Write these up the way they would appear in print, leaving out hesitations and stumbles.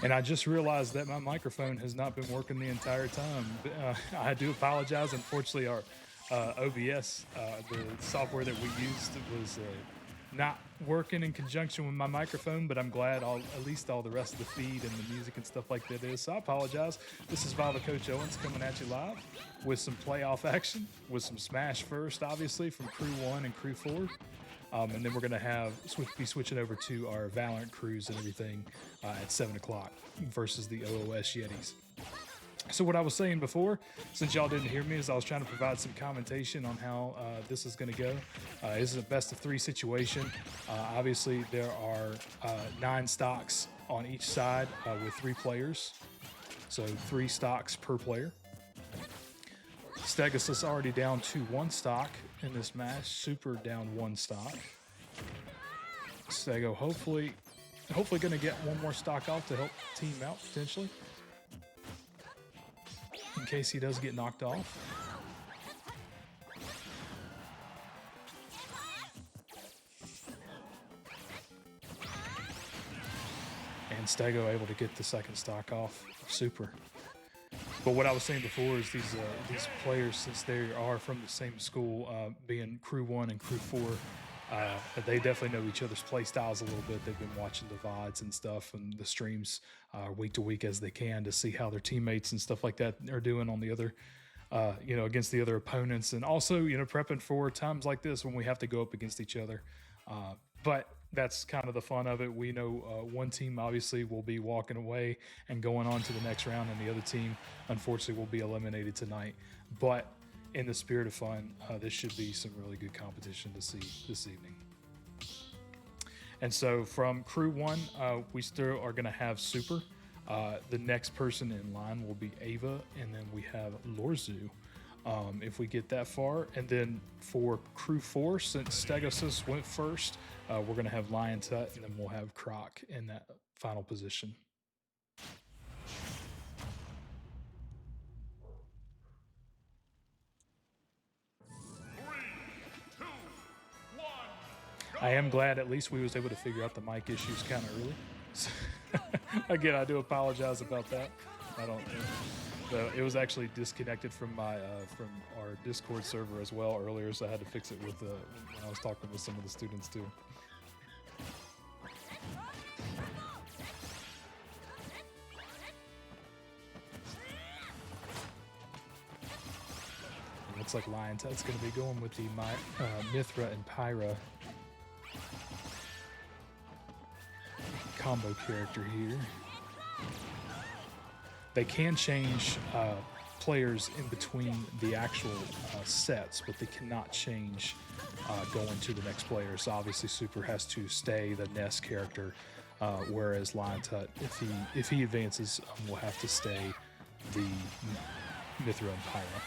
And I just realized that my microphone has not been working the entire time. I do apologize. Unfortunately, our OBS, the software that we used, was not working in conjunction with my microphone, but I'm glad at least all the rest of the feed and the music and stuff like that is. So I apologize. This is VAVA Coach Owens coming at you live with some playoff action, with some Smash first, obviously, from Crew 1 and Crew 4. And then we're going to be switching over to our Valorant crews and everything at 7 o'clock versus the OOS Yetis. So what I was saying before, since y'all didn't hear me, is I was trying to provide some commentation on how this is going to go. This is a best of 3 situation. Obviously, there are 9 stocks on each side with 3 players. So 3 stocks per player. Stegosus already down to 1 stock in this match. Super down 1 stock. Stego hopefully going to get 1 more stock off to help team out potentially, in case he does get knocked off. And Stego able to get the 2nd stock off. Super. But what I was saying before is these players, since they are from the same school, being Crew 1 and Crew 4, they definitely know each other's play styles a little bit. They've been watching the VODs and stuff and the streams week to week as they can to see how their teammates and stuff like that are doing on the other, against the other opponents. And also, prepping for times like this when we have to go up against each other. But that's kind of the fun of it. We know one team obviously will be walking away and going on to the next round, and the other team, unfortunately, will be eliminated tonight. But in the spirit of fun, this should be some really good competition to see this evening. And so from Crew 1, we still are going to have Super. The next person in line will be Ava, and then we have Lorzu. If we get that far. And then for Crew 4, since Stegosus went first, we're going to have Lion Tut, and then we'll have Croc in that final position. I am glad at least we was able to figure out the mic issues kind of early. Again, I do apologize about that. It was actually disconnected from my from our Discord server as well earlier, so I had to fix it with when I was talking with some of the students too. It looks like Lion Tut's going to be going with the Mithra and Pyra combo character here. They can change players in between the actual sets, but they cannot change going to the next player. So obviously Super has to stay the Ness character, whereas Lion Tut, if he advances, will have to stay the Mithra and Pyra.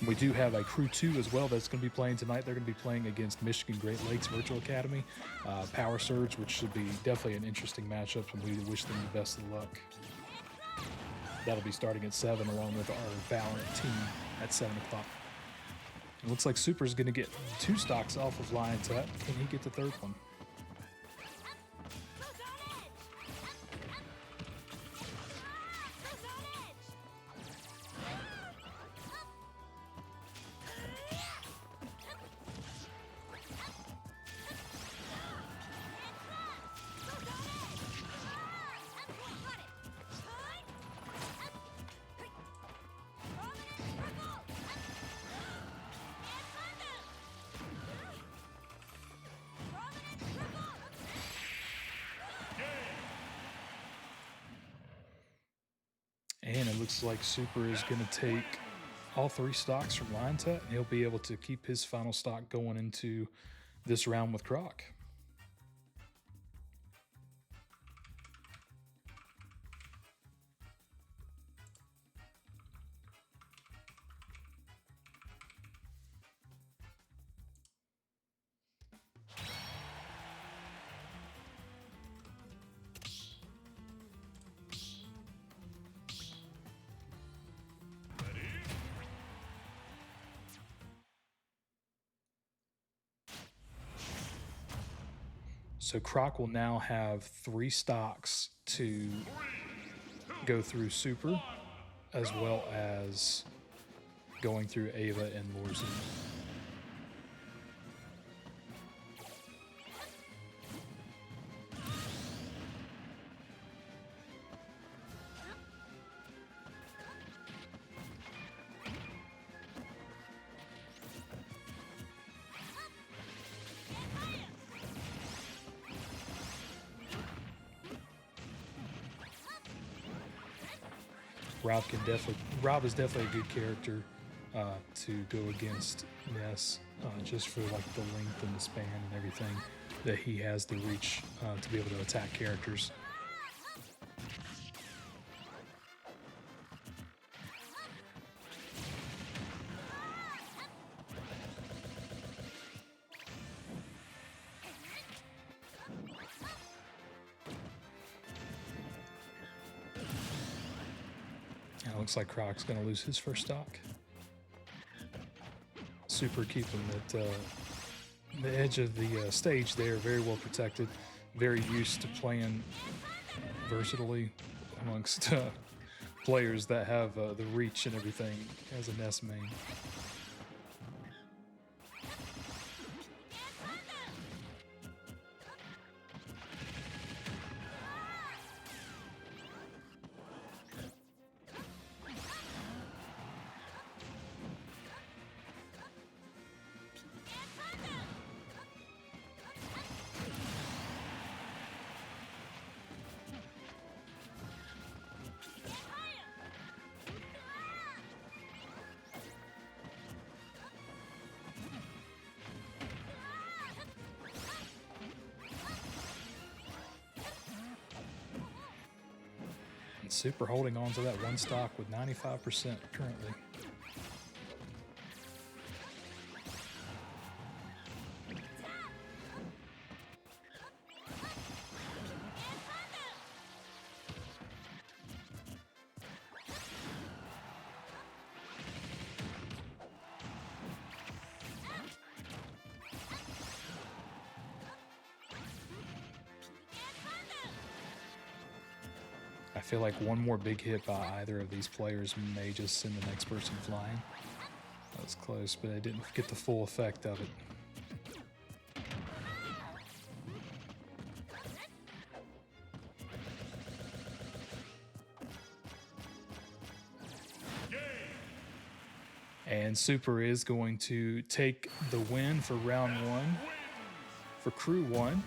We do have a Crew 2 as well that's going to be playing tonight. They're going to be playing against Michigan Great Lakes Virtual Academy, Power Surge, which should be definitely an interesting matchup, and we wish them the best of luck. That'll be starting at 7 along with our Valorant team at 7 o'clock. It looks like Super's going to get 2 stocks off of Lion Tut. Can he get the 3rd one? And it looks like Super is going to take all 3 stocks from Lion Tut, and he'll be able to keep his final stock going into this round with Croc. So Croc will now have 3 stocks to go through Super, as well as going through Ava and Lorzu. Rob is definitely a good character to go against Ness, just for like the length and the span and everything that he has the reach to be able to attack characters. Looks like Croc's going to lose his first stock. Super keeping the edge of the stage there, very well protected, very used to playing versatilely amongst players that have the reach and everything as a Ness main. Super holding on to that 1 stock with 95% currently. I feel like one more big hit by either of these players may just send the next person flying. That was close, but I didn't get the full effect of it. And Super is going to take the win for round 1 for Crew 1.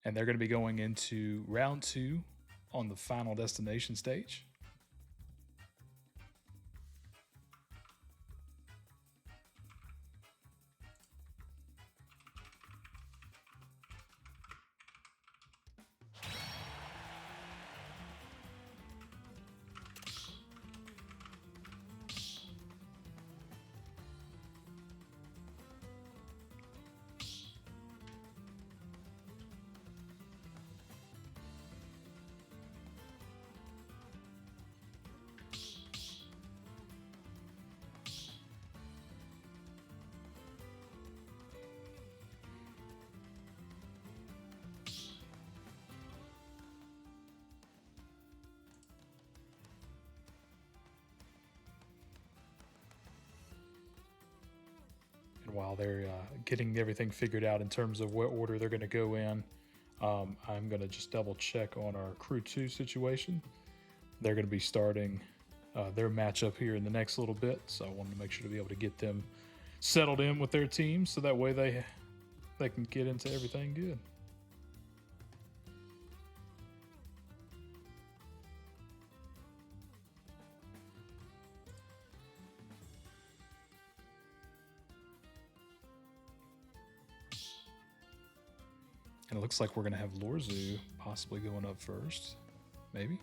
And they're going to be going into round 2 on the final destination stage. And while they're getting everything figured out in terms of what order they're going to go in, I'm going to just double check on our Crew 2 situation. They're going to be starting their matchup here in the next little bit, so I wanted to make sure to be able to get them settled in with their team so that way they can get into everything good. And it looks like we're going to have Lorzu possibly going up first. Maybe?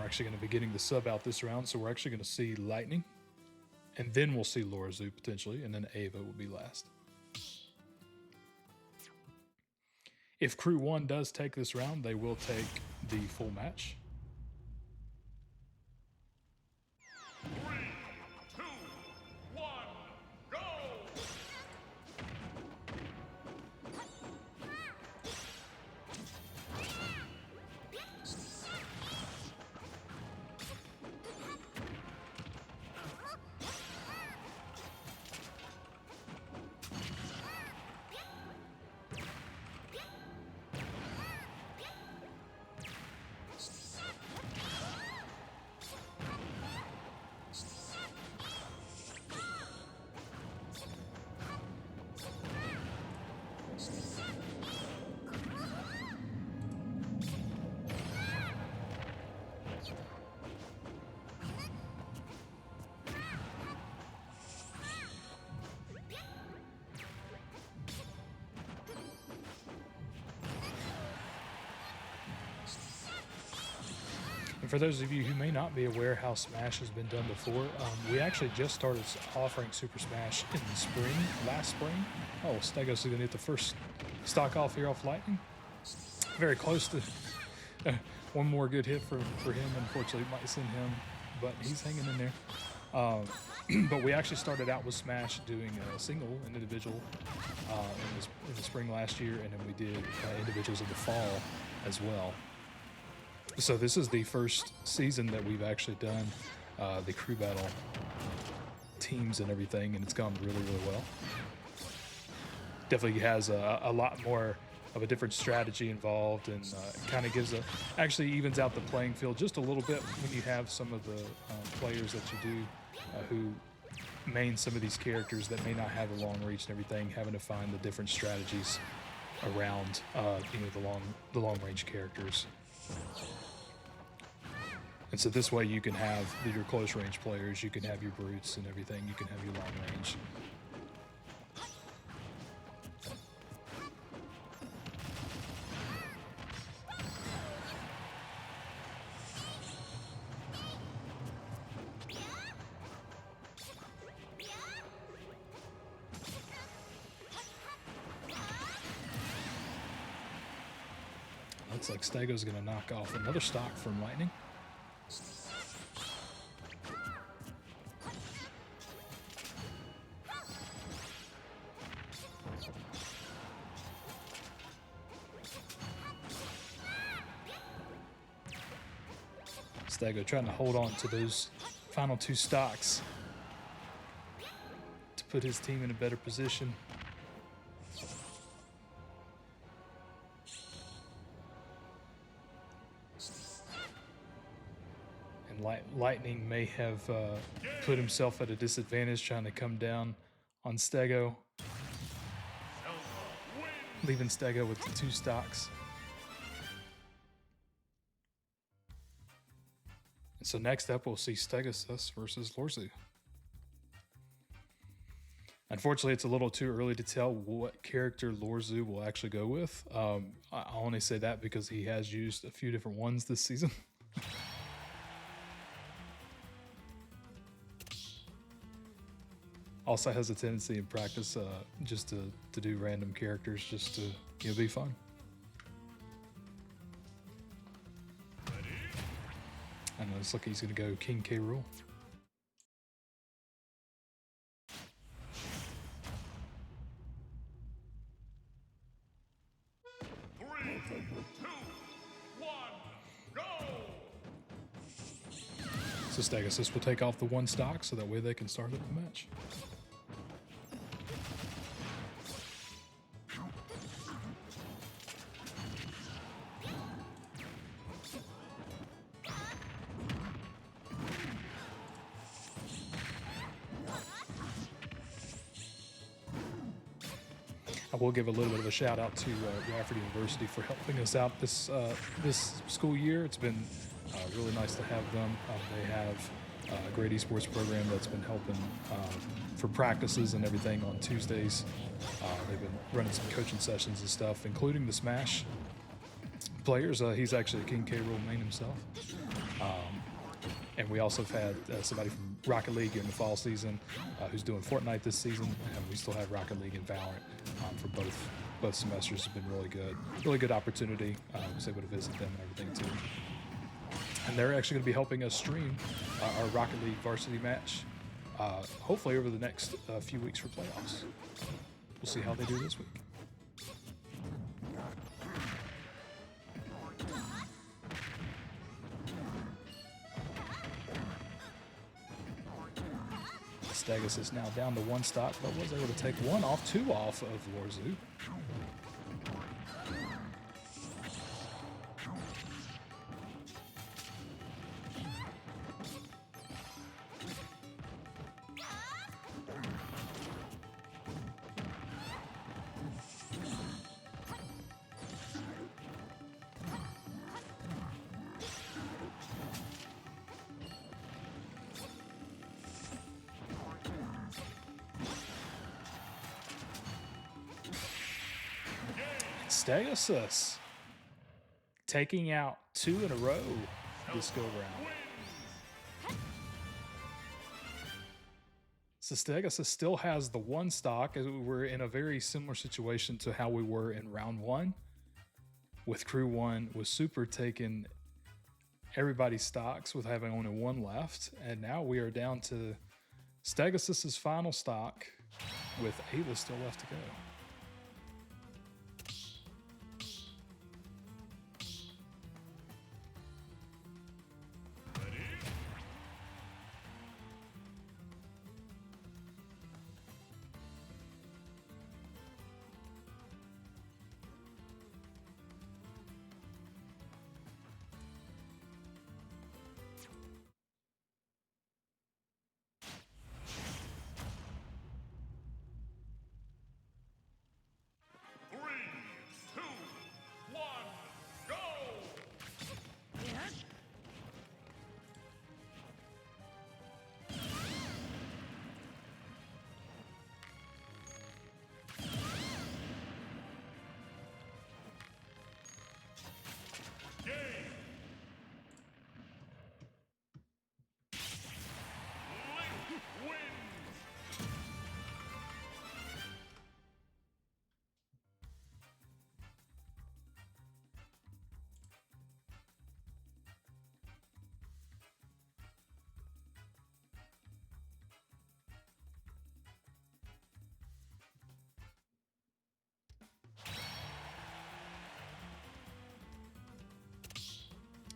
We're actually going to be getting the sub out this round, so we're actually going to see Lightning, and then we'll see Lorzu potentially, and then Ava will be last. If Crew 1 does take this round, they will take the full match. 3, 2, 1, go! And for those of you who may not be aware how Smash has been done before, we actually just started offering Super Smash in the spring, last spring. Oh, Stegos is going to get the first stock off here off Lightning. Very close to one more good hit for him. Unfortunately, it might send him, but he's hanging in there. But we actually started out with Smash doing a single and individual in the spring last year, and then we did individuals in the fall as well. So this is the first season that we've actually done the crew battle teams and everything, and it's gone really, really well. Definitely has a lot more of a different strategy involved, and kind of gives actually evens out the playing field just a little bit when you have some of the players that you do who main some of these characters that may not have a long reach and everything, having to find the different strategies around the long range characters. And so this way you can have your close range players, you can have your brutes and everything, you can have your long range. Looks like Stego's going to knock off another stock from Lightning. Stego trying to hold on to those final two stocks to put his team in a better position. Lightning may have put himself at a disadvantage trying to come down on Stego, leaving Stego with the two stocks. And so next up, we'll see Stegosus versus Lorzu. Unfortunately, it's a little too early to tell what character Lorzu will actually go with. I only say that because he has used a few different ones this season. Also has a tendency in practice just to do random characters just to be fun. And it looks like he's going to go King K. Rool. So Stegosus will take off the one stock so that way they can start up the match. I will give a little bit of a shout out to Radford University for helping us out this school year. It's been really nice to have them. They have a great esports program that's been helping for practices and everything on Tuesdays. They've been running some coaching sessions and stuff, including the Smash players. He's actually a King K. Rool main himself. And we also have had somebody from Rocket League in the fall season who's doing Fortnite this season, and we still have Rocket League and Valorant for both semesters. Have been really good opportunity. I was able to visit them and everything too. And they're actually going to be helping us stream our Rocket League varsity match, hopefully over the next few weeks for playoffs. We'll see how they do this week. Stegus is now down to 1 stock, but was able to take 2 off of Warzu. Stegosus taking out 2 in a row this go round. So Stegosus still has the 1 stock. We're in a very similar situation to how we were in round 1 with Crew 1, with Super taking everybody's stocks with having only 1 left. And now we are down to Stegosus's final stock with Ava still left to go.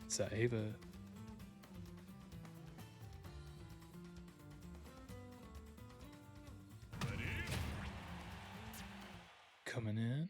So Ava coming in.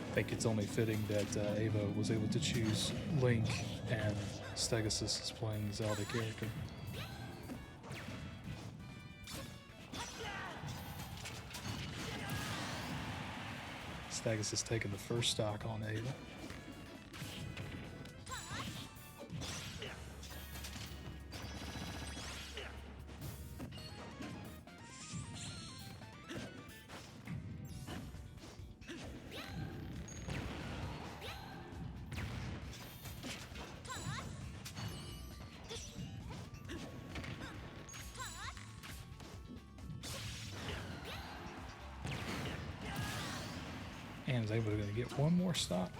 I think it's only fitting that Ava was able to choose Link and Stegosus is playing Zelda character. Stegosus taking the first stock on Ava. And is able to get 1 more stop.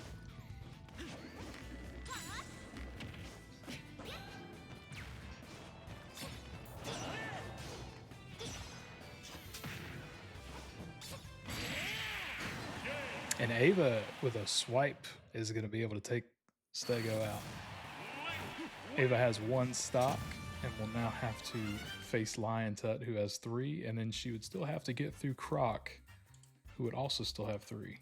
And Ava with a swipe is going to be able to take Stego out. Ava has 1 stock and will now have to face Lion Tut, who has 3, and then she would still have to get through Croc, who would also still have 3.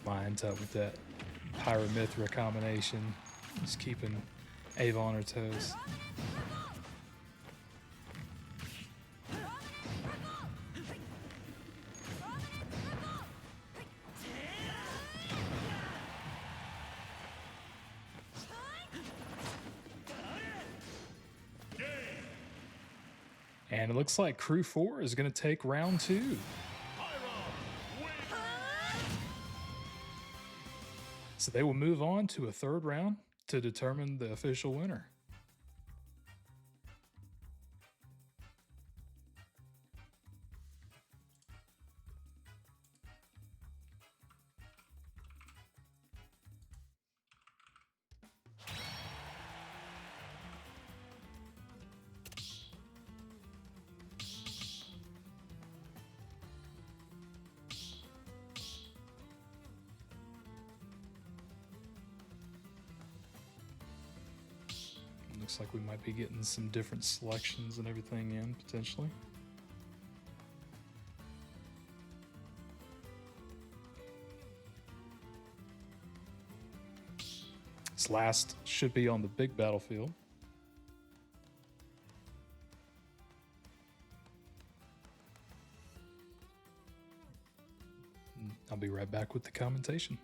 Lines up with that Pyra-Mythra combination, just keeping Ava on her toes. And it looks like Crew 4 is going to take round 2. So they will move on to a 3rd round to determine the official winner. Looks like we might be getting some different selections and everything in, potentially. This last should be on the big battlefield. I'll be right back with the commentation.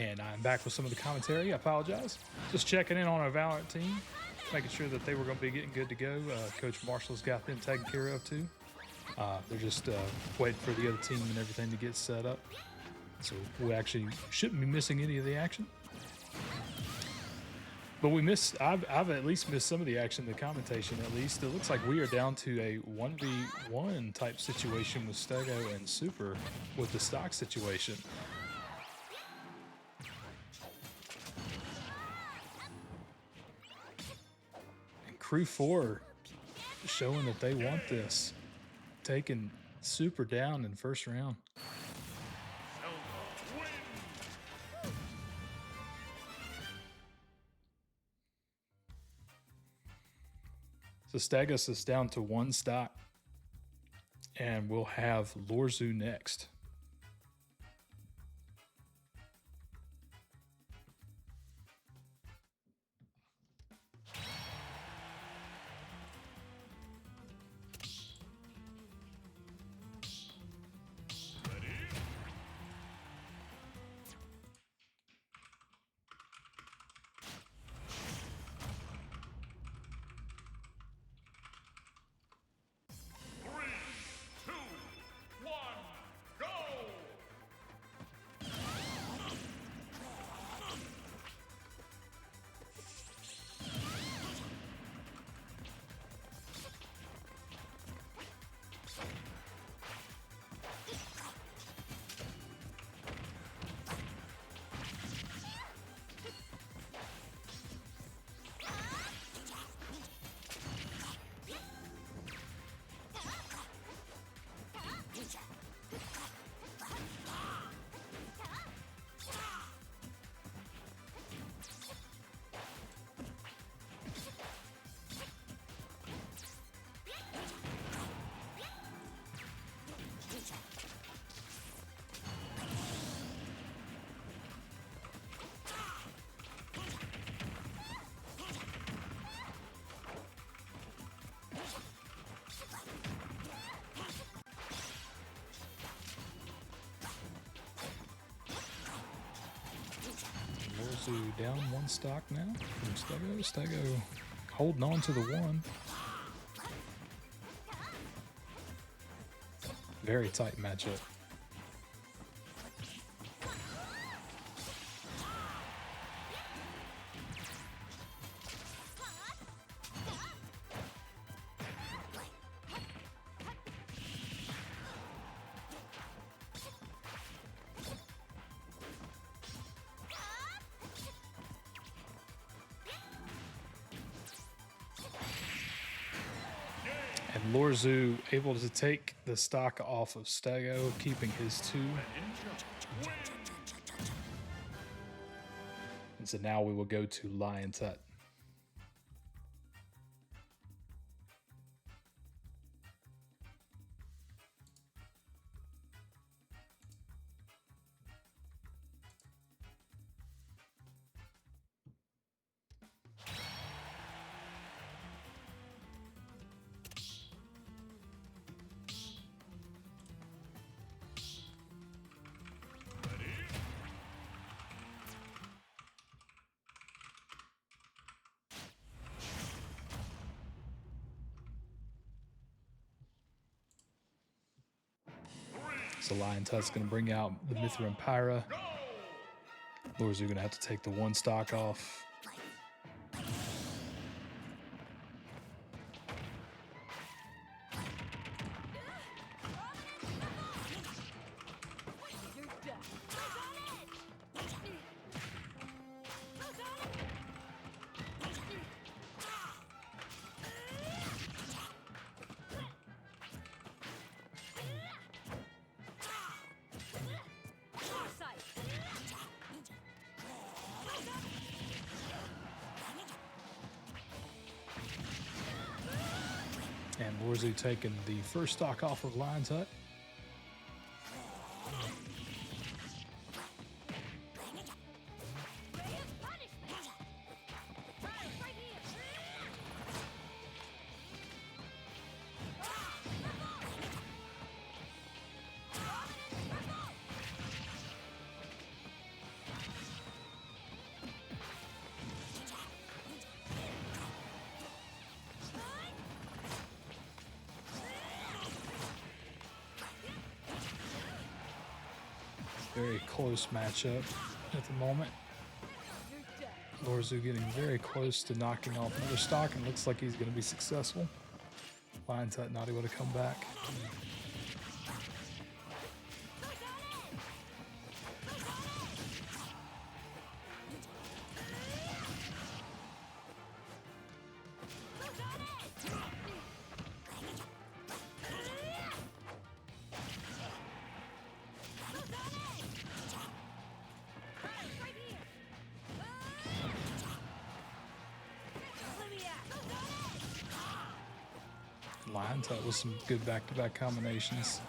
And I'm back with some of the commentary. I apologize. Just checking in on our Valorant team, making sure that they were going to be getting good to go. Coach Marshall's got them taken care of too. They're just waiting for the other team and everything to get set up. So we actually shouldn't be missing any of the action. But I've at least missed some of the action, the commentation at least. It looks like we are down to a 1v1 type situation with Stego and Super with the stock situation. And Crew 4 showing that they want this. Taking Super down in first round. So Stagus is down to 1 stock, and we'll have Lorzu next. Lorzu down 1 stock now from Stego. Stego holding on to the 1. Very tight matchup. And Lorzu able to take the stock off of Stego, keeping his 2. And so now we will go to Lion Tut. So Lion Tut's going to bring out the Mithra and Pyra. Lorzu going to have to take the 1 stock off. And Lorzu taking the first stock off of Lion Tut. very close matchup at the moment. Lorzu getting very close to knocking off another stock, and looks like he's going to be successful. Lion Tut not able to come back. Lion Tut with some good back-to-back combinations.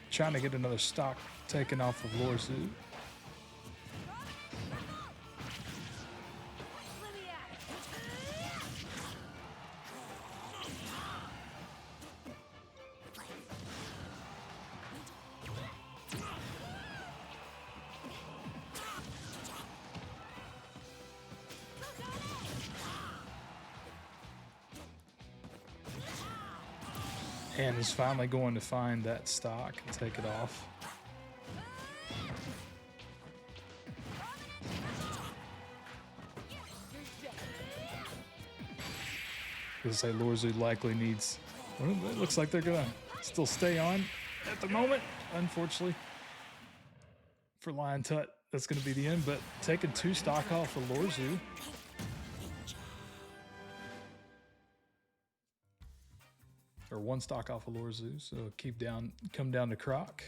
Trying to get another stock taken off of Lorzu. And is finally going to find that stock and take it off. I was gonna say Lorzu likely needs. Well, it looks like they're gonna still stay on at the moment. Unfortunately, for Lion Tut, that's gonna be the end. But taking 2 stock off of Lorzu. Or 1 stock off of Lorzu, so come down to Croc.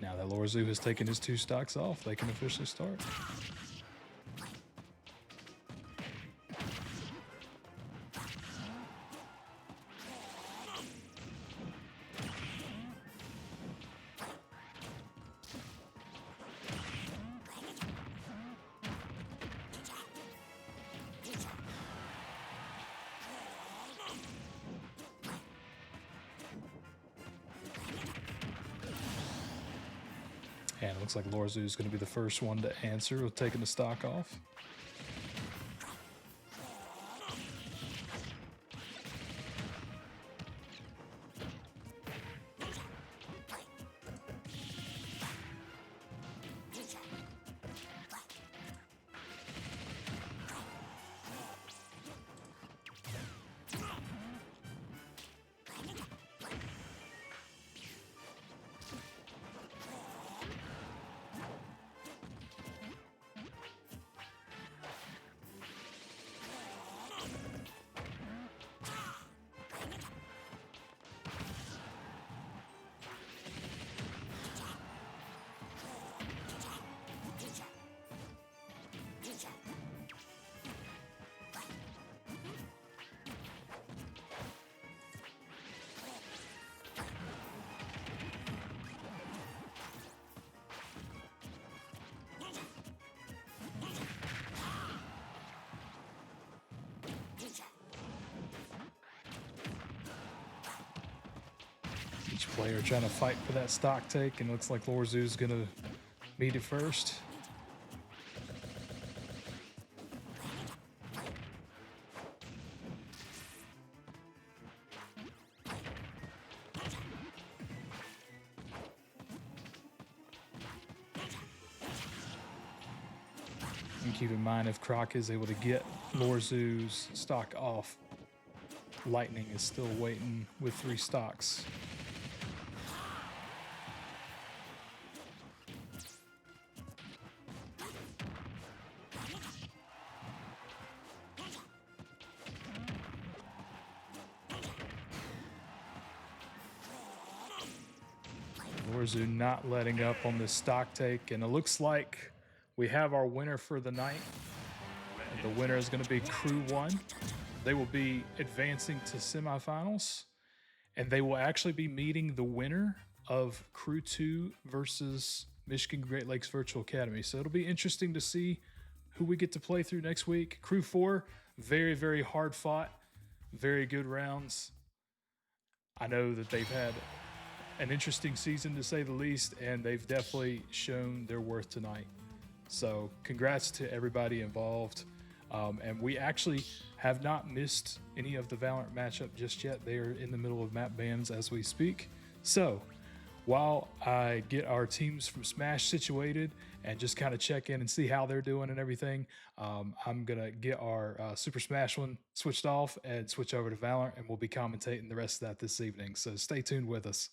Now that Lorzu has taken his 2 stocks off, they can officially start. And it looks like Lorzu is going to be the first one to answer with taking the stock off. Each player trying to fight for that stock take, and it looks like Lorzu's going to meet it first. And keep in mind, if Croc is able to get Lorzu's stock off, Lightning is still waiting with 3 stocks. Lorzu not letting up on this stock take, and it looks like we have our winner for the night. The winner is going to be Crew 1. They will be advancing to semifinals, and they will actually be meeting the winner of Crew 2 versus Michigan Great Lakes Virtual Academy. So it'll be interesting to see who we get to play through next week. Crew 4, very, very hard fought, very good rounds. I know that they've had an interesting season to say the least, and they've definitely shown their worth tonight. So congrats to everybody involved. And we actually have not missed any of the Valorant matchup just yet. They are in the middle of map bans as we speak. So while I get our teams from Smash situated and just kind of check in and see how they're doing and everything, I'm going to get our Super Smash one switched off and switch over to Valorant, and we'll be commentating the rest of that this evening. So stay tuned with us.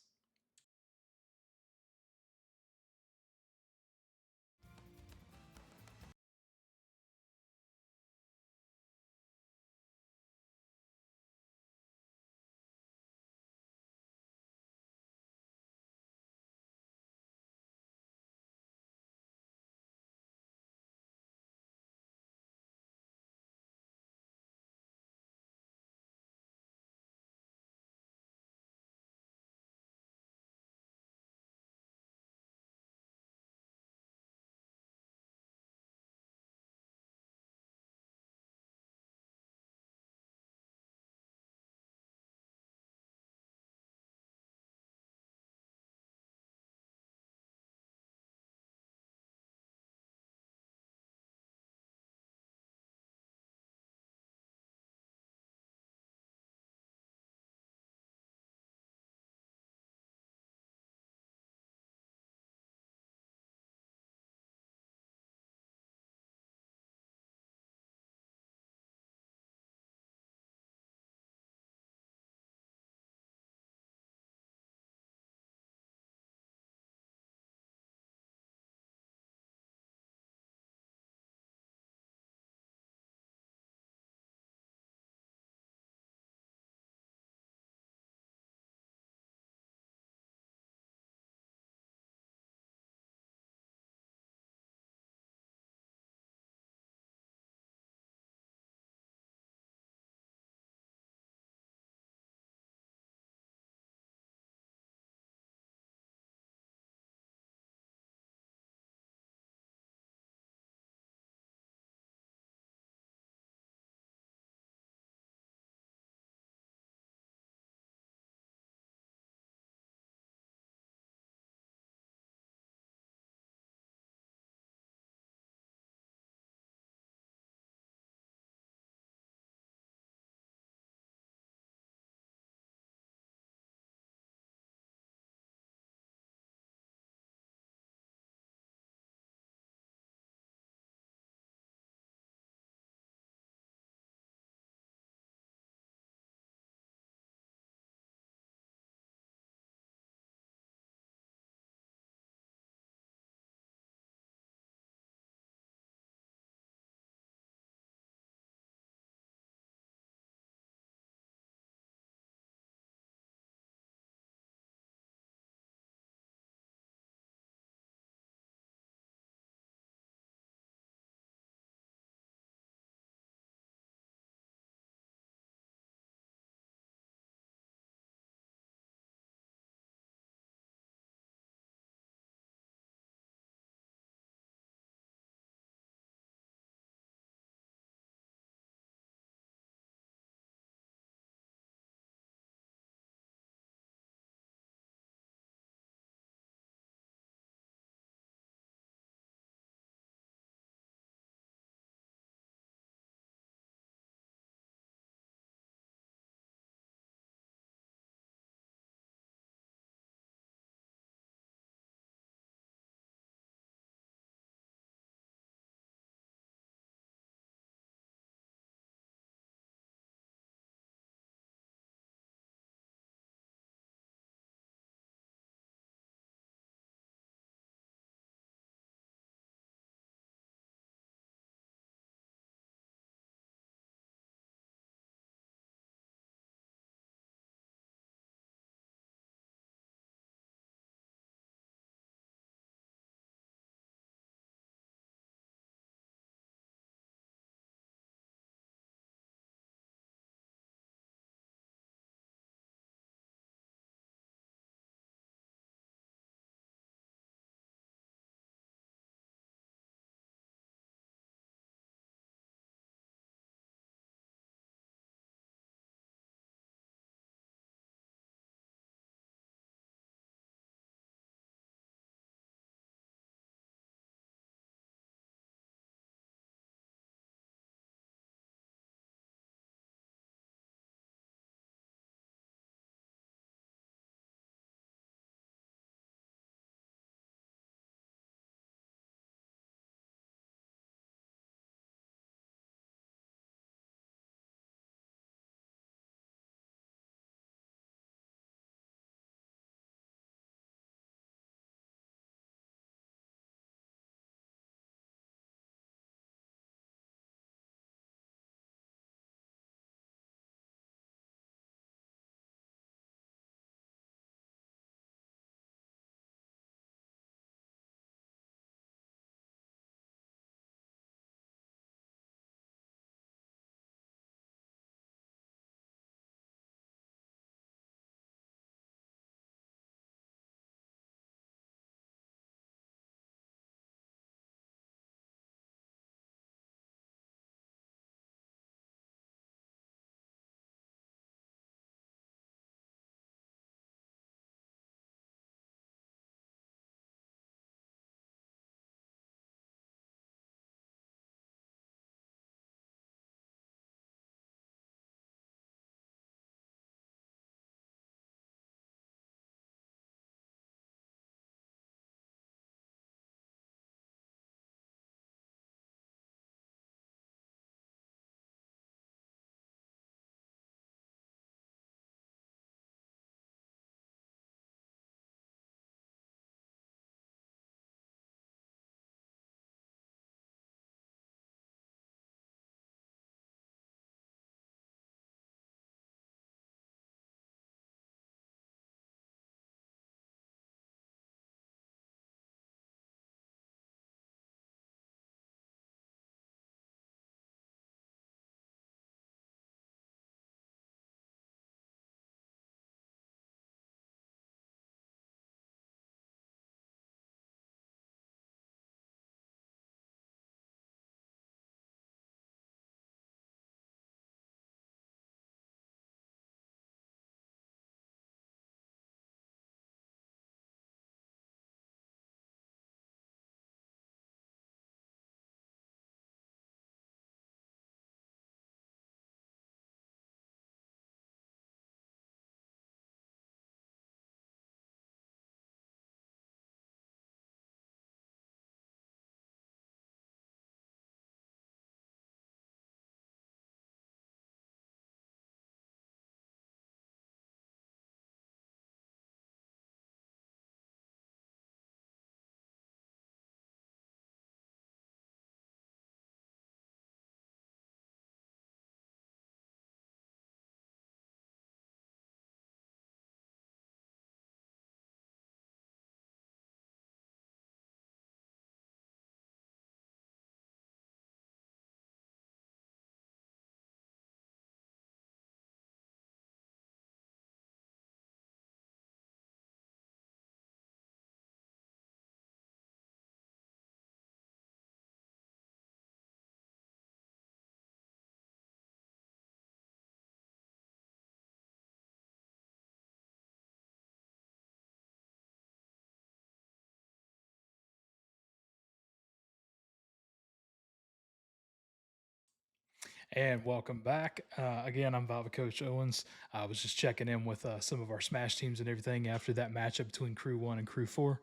And welcome back. Again, I'm VAVA Coach Owens. I was just checking in with some of our Smash teams and everything after that matchup between Crew 1 and Crew 4.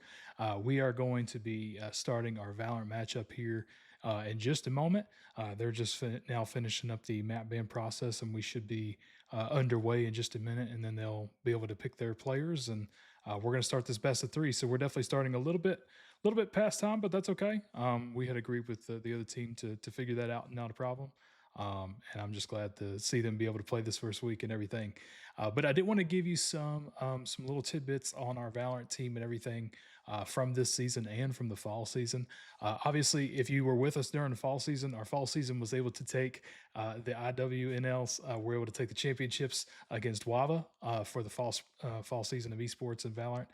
We are going to be starting our Valorant matchup here in just a moment. They're just now finishing up the map ban process, and we should be underway in just a minute, and then they'll be able to pick their players. And we're going to start this best of three. So we're definitely starting a little bit past time, but that's okay. We had agreed with the other team to figure that out, not a problem. And I'm just glad to see them be able to play this first week and everything. But I did want to give you some little tidbits on our Valorant team and everything from this season and from the fall season. Obviously, if you were with us during the fall season, our fall season was able to take the IWNLs. We're able to take the championships against VAVA for the fall season of esports and Valorant.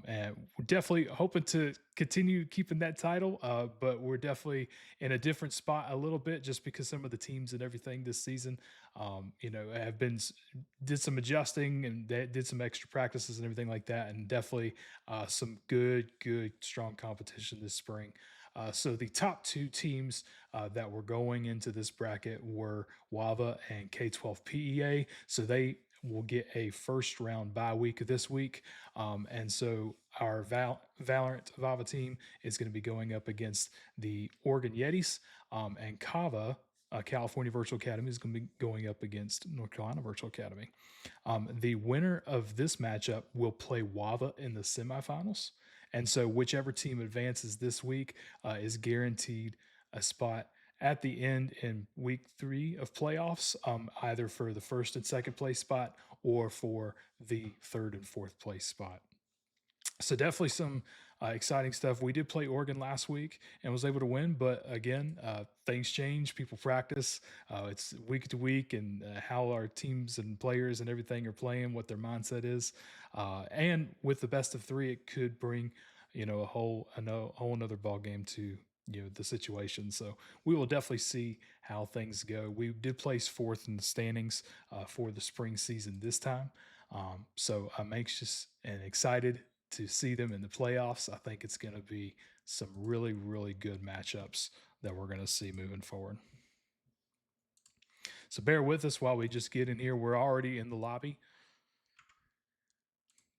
And we're definitely hoping to continue keeping that title, but we're definitely in a different spot a little bit just because some of the teams and everything this season, have been did some adjusting and they did some extra practices and everything like that, and definitely some good, strong competition this spring. So the top two teams that were going into this bracket were WAVA and K12 PEA. So they will get a first round bye week this week. And so our Valorant VAVA team is going to be going up against the Oregon Yetis, and Kava, California Virtual Academy, is going to be going up against North Carolina Virtual Academy. The winner of this matchup will play WAVA in the semifinals. And so, whichever team advances this week is guaranteed a spot at the end in week 3 of playoffs, either for the first and second place spot or for the third and fourth place spot. So definitely some exciting stuff. We did play Oregon last week and was able to win, but again, things change. People practice. It's week to week, and how our teams and players and everything are playing, what their mindset is, and with the best of three, it could bring a whole another ball game to the situation. So we will definitely see how things go. We did place fourth in the standings for the spring season this time. So I'm anxious and excited to see them in the playoffs. I think it's going to be some really, really good matchups that we're going to see moving forward. So bear with us while we just get in here. We're already in the lobby,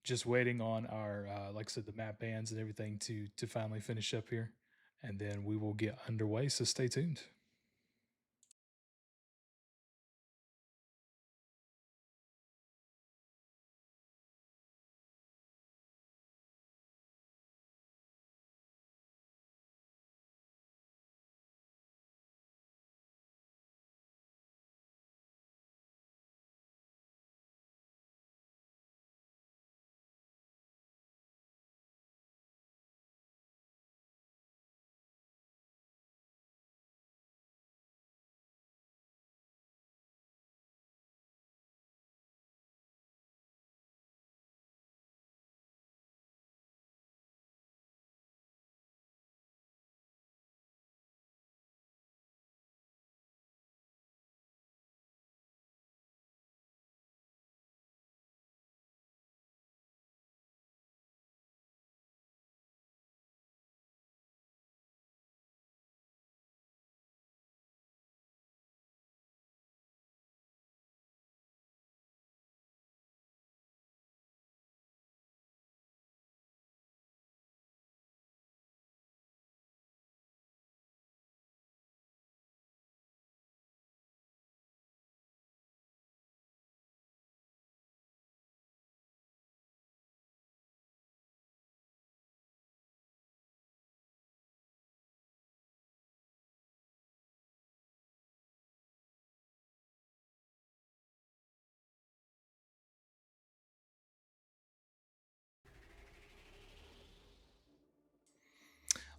just waiting on our, like I said, the map bans and everything to finally finish up here, and then we will get underway. So stay tuned.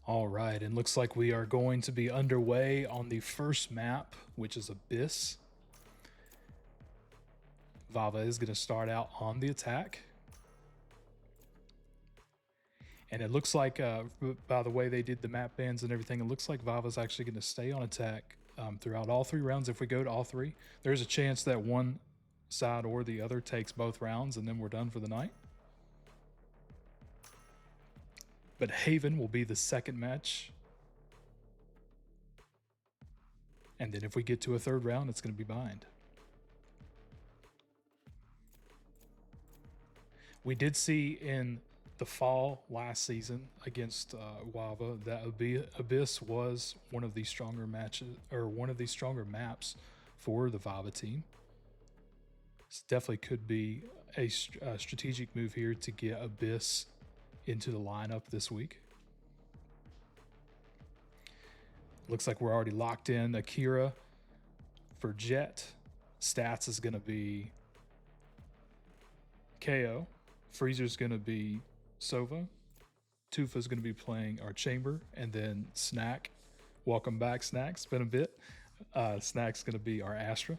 All right, and looks like we are going to be underway on the first map, which is Abyss. VAVA is going to start out on the attack. And it looks like, by the way they did the map bans and everything, it looks like VAVA's actually going to stay on attack throughout all 3 rounds. If we go to all 3, there's a chance that one side or the other takes both rounds, and then we're done for the night. But Haven will be the second match. And then if we get to a third round, it's going to be bind. We did see in the fall last season against VAVA that Abyss was one of the stronger matches, or one of the stronger maps for the VAVA team. This definitely could be a strategic move here to get Abyss into the lineup this week. Looks like we're already locked in Akira for Jet. Stats is going to be KO. Freezer's going to be Sova. Tufa's going to be playing our Chamber. And then Snack. Welcome back, Snack. It's been a bit. Snack's going to be our Astra.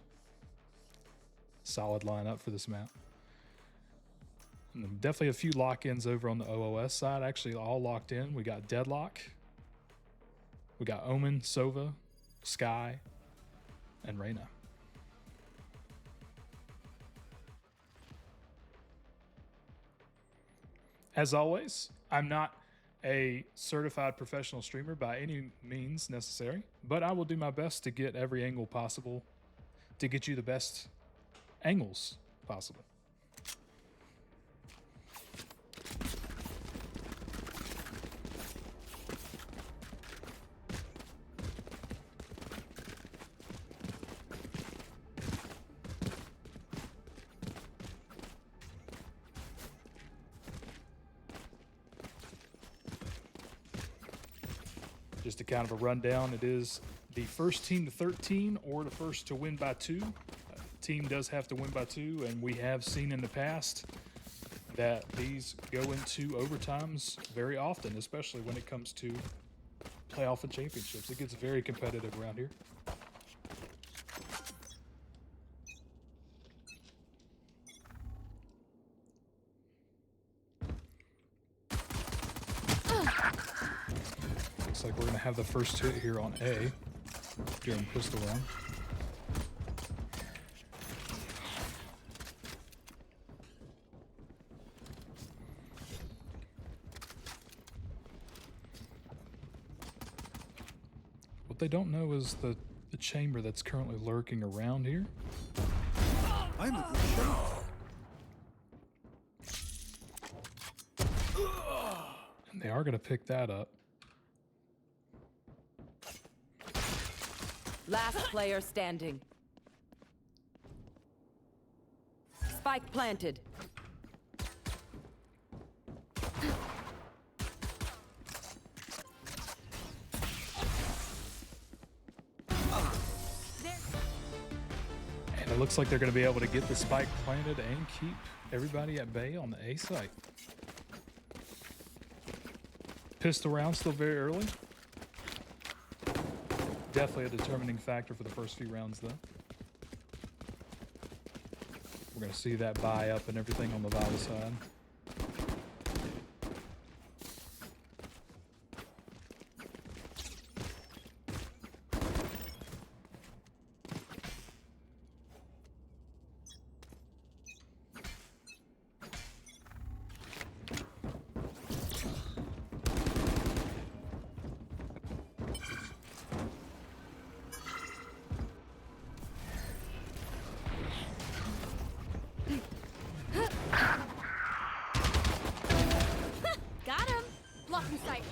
Solid lineup for this map. And then definitely a few lock-ins over on the OOS side. Actually, all locked in. We got Deadlock. We got Omen, Sova, Sky, and Reyna. As always, I'm not a certified professional streamer by any means necessary, but I will do my best to get every angle possible to get you the best angles possible. Just a kind of a rundown, it is the first team to 13 or the first to win by 2. Team does have to win by 2, and we have seen in the past that these go into overtimes very often, especially when it comes to playoff and championships. It gets very competitive around here. Looks like we're going to have the first hit here on A during pistol round. What they don't know is the chamber that's currently lurking around here. I'm a good shot. And they are going to pick that up. Last player standing. Spike planted. And it looks like they're going to be able to get the spike planted and keep everybody at bay on the A site. Pistol round still very early. Definitely a determining factor for the first few rounds, though. We're going to see that buy up and everything on the VAVA side. Got him! Blocking sight.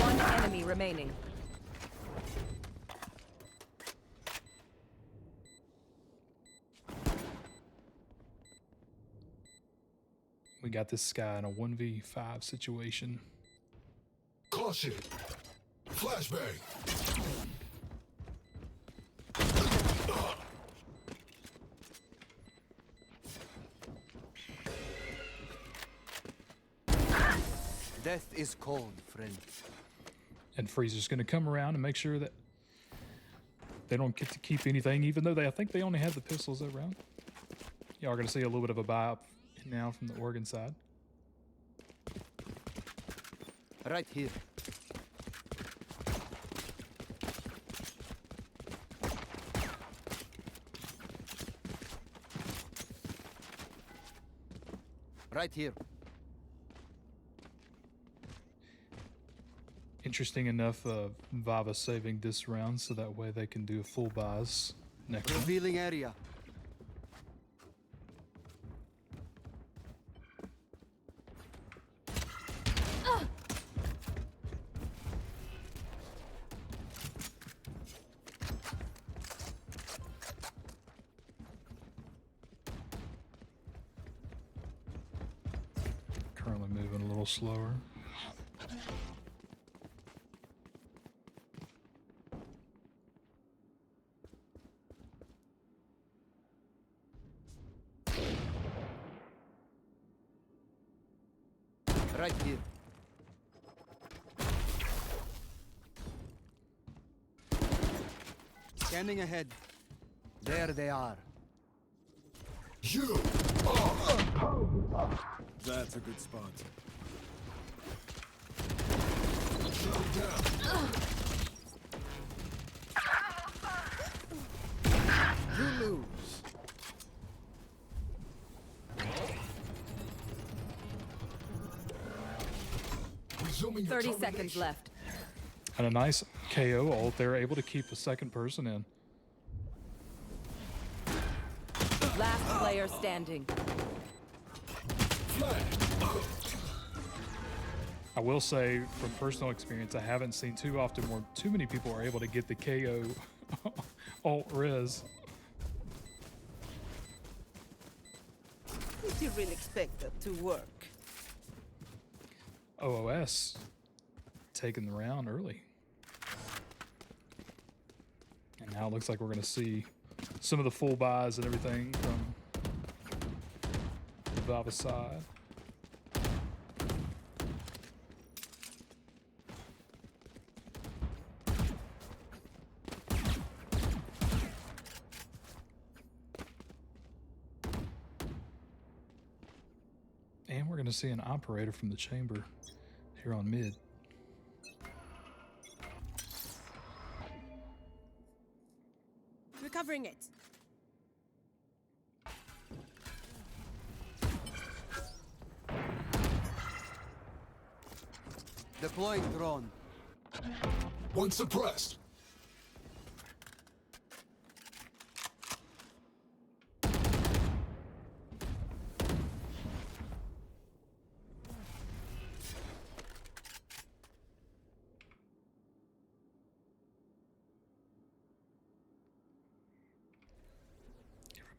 One enemy remaining. We got this guy in a 1v5 situation. Caution. Flashbang. Death is cold, friend. And Freezer's going to come around and make sure that they don't get to keep anything, even though I think they only have the pistols that round. Y'all are going to see a little bit of a buy up now from the Oregon side. Right here. Right here. Interesting enough, VAVA saving this round so that way they can do a full buys next round. Revealing area. Currently moving a little slower. Right here. Scanning ahead. There they are. You are. That's a good spot. Shut down. You lose. Resuming your 30 seconds termination. left. And a nice KO ult. They're able to keep a second person in. Last player standing. I will say, from personal experience, I haven't seen too often where too many people are able to get the KO ult res. Did you really expect that to work? OOS taking the round early. And now it looks like we're going to see some of the full buys and everything from the VAVA side. And we're going to see an operator from the chamber here on mid. Recovering it. Deploying drone. One suppressed.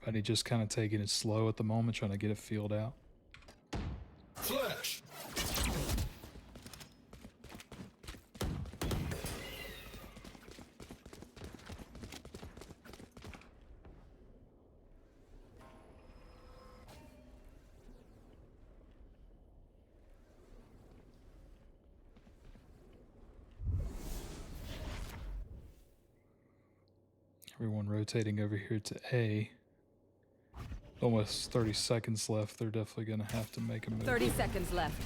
Everybody just kind of taking it slow at the moment, trying to get it filled out. Flash. Everyone rotating over here to A. Almost 30 seconds left. They're definitely going to have to make a move. 30 seconds left.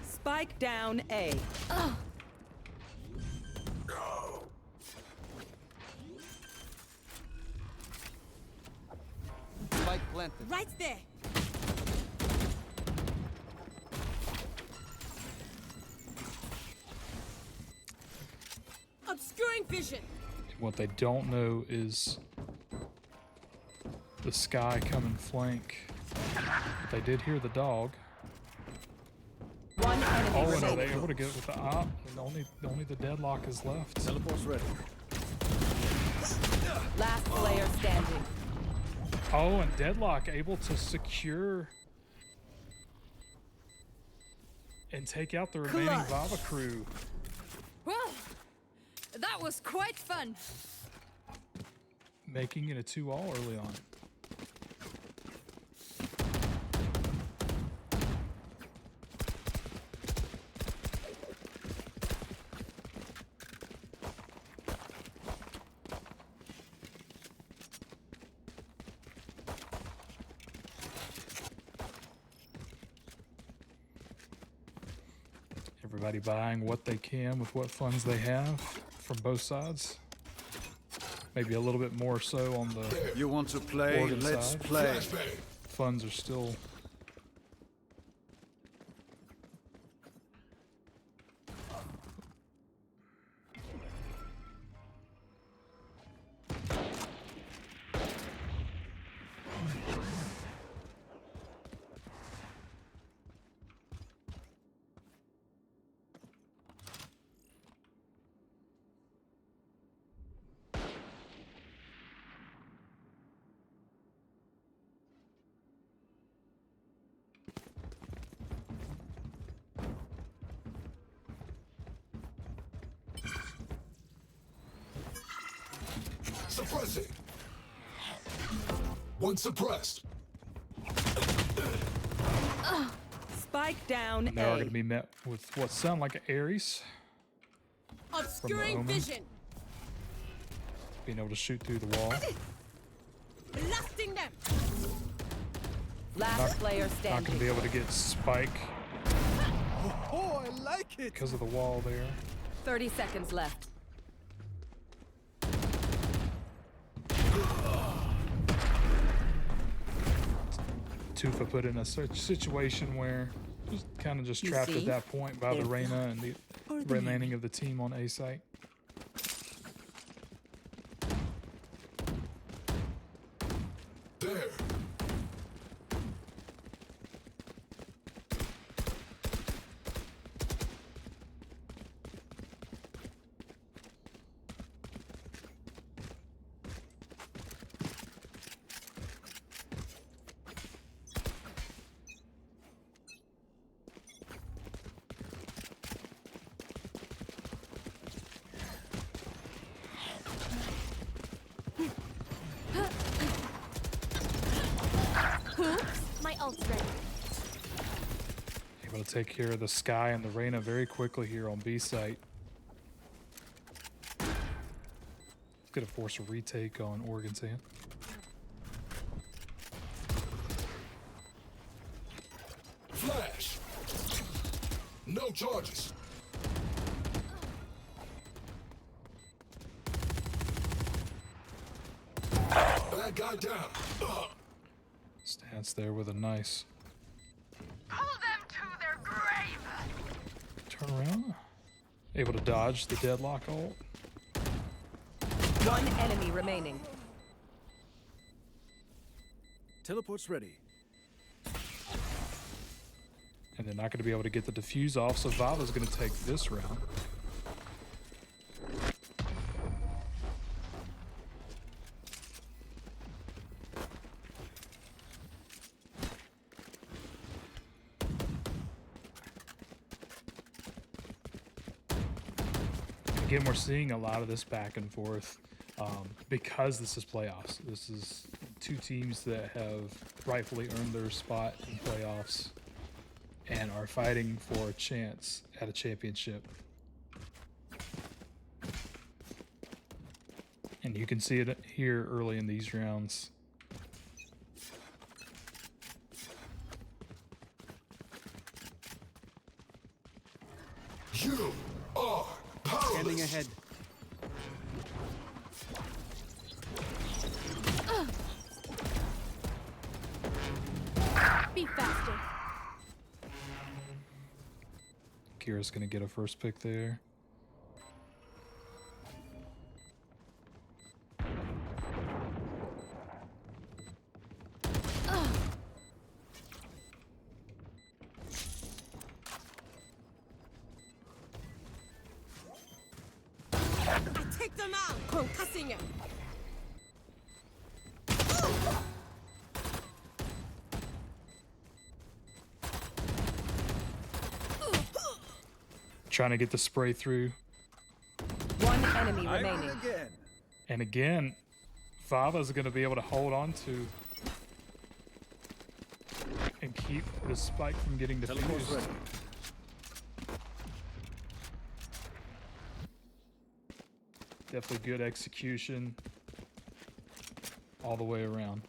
Spike down A. Spike planted. Right there. Obscuring vision. What they don't know is the sky coming flank. But they did hear the dog. One enemy Oh, and are remaining. they able to get it with the op? And only the deadlock is left. Teleport's ready. Last player standing. Oh, and deadlock able to secure and take out the remaining Clutch. VAVA crew. Well, that was quite fun. Making it a 2-all early on. Everybody buying what they can with what funds they have from both sides. Maybe a little bit more so on the You want to play? Oregon Let's side. play. Flashbang. funds are still. Suppressing. One suppressed. Spike down And they are A. going to be met with what sound like an Ares, Obscuring Omen. vision. being able to shoot through the wall. Blasting them. Last player Not going to be standing. able to get Spike Oh, I like it. because of the wall there. 30 seconds left. Tufa put in a situation where just kind of just You trapped see? at that point by the They're Reyna and the remaining of the team on A site. There. My ult's ready. Able to take care of the Sky and the Reyna very quickly here on B site. It's going to force a retake on Oregon's hand. Flash. No charges. Bad guy down. Stance there with a nice Pull them to their grave. turn around. Able to dodge the deadlock ult. One enemy remaining. Teleport's ready. And they're not going to be able to get the defuse off, so VAVA's going to take this round. Again, we're seeing a lot of this back and forth because this is playoffs. This is two teams that have rightfully earned their spot in playoffs and are fighting for a chance at a championship. And you can see it here early in these rounds. You are powerless. Scanning ahead. Be faster. Kira's gonna get a first pick there. I take them out. Concussing them. Trying to get the spray through. One enemy I win remaining. again. And again, VAVA's gonna be able to hold on to and keep the Spike from getting Teleport's defused. ready. Definitely good execution all the way around.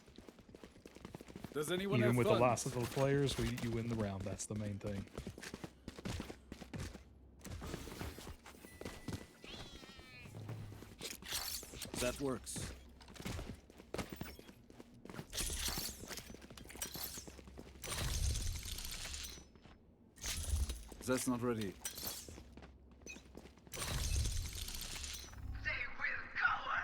Does anyone Even have with funds? the loss of the players, you win the round. That's the main thing. That works. That's not ready. They will cower.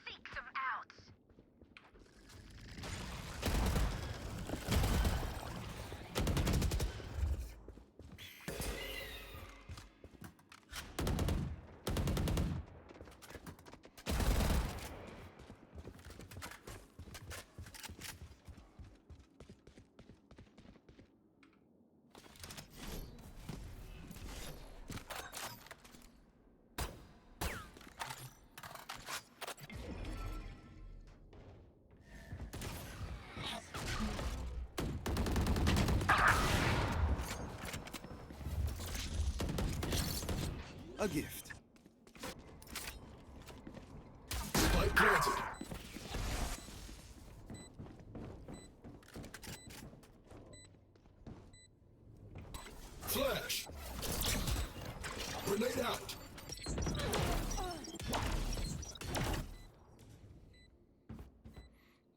Seek them out. A gift. Spike planted. Flash. Grenade out.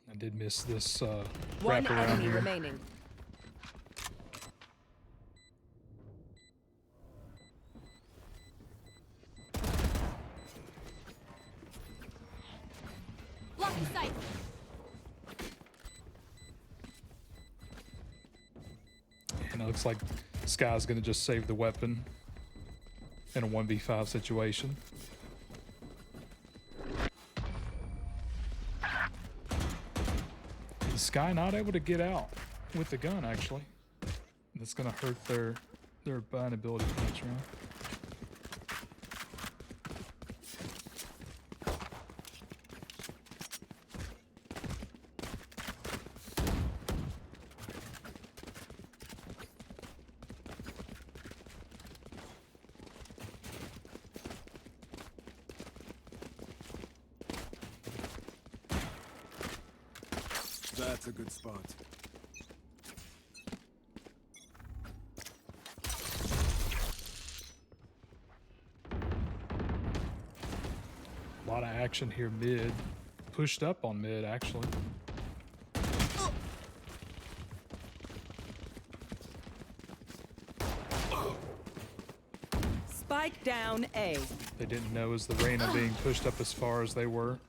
I did miss this One wrap around enemy here. remaining. Blocking sight. And it looks like Sky's going to just save the weapon in a 1v5 situation. Is Sky not able to get out with the gun, actually? That's going to hurt their buying ability for next round. That's a good spot. A lot of action here mid. Pushed up on mid, actually. Spike down A. They didn't know as the Reyna being pushed up as far as they were.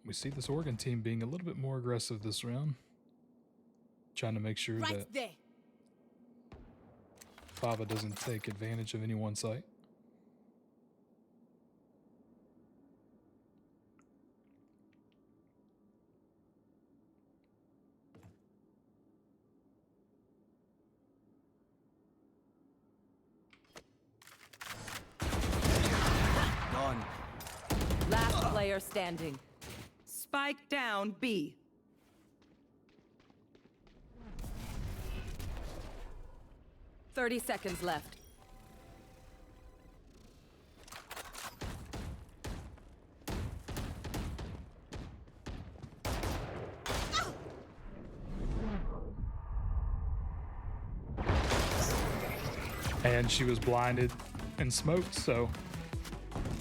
We see this Oregon team being a little bit more aggressive this round. Trying to make sure Right that there. VAVA doesn't take advantage of any one site. Done. Last player standing. Spike down B. Thirty seconds left. And she was blinded and smoked, so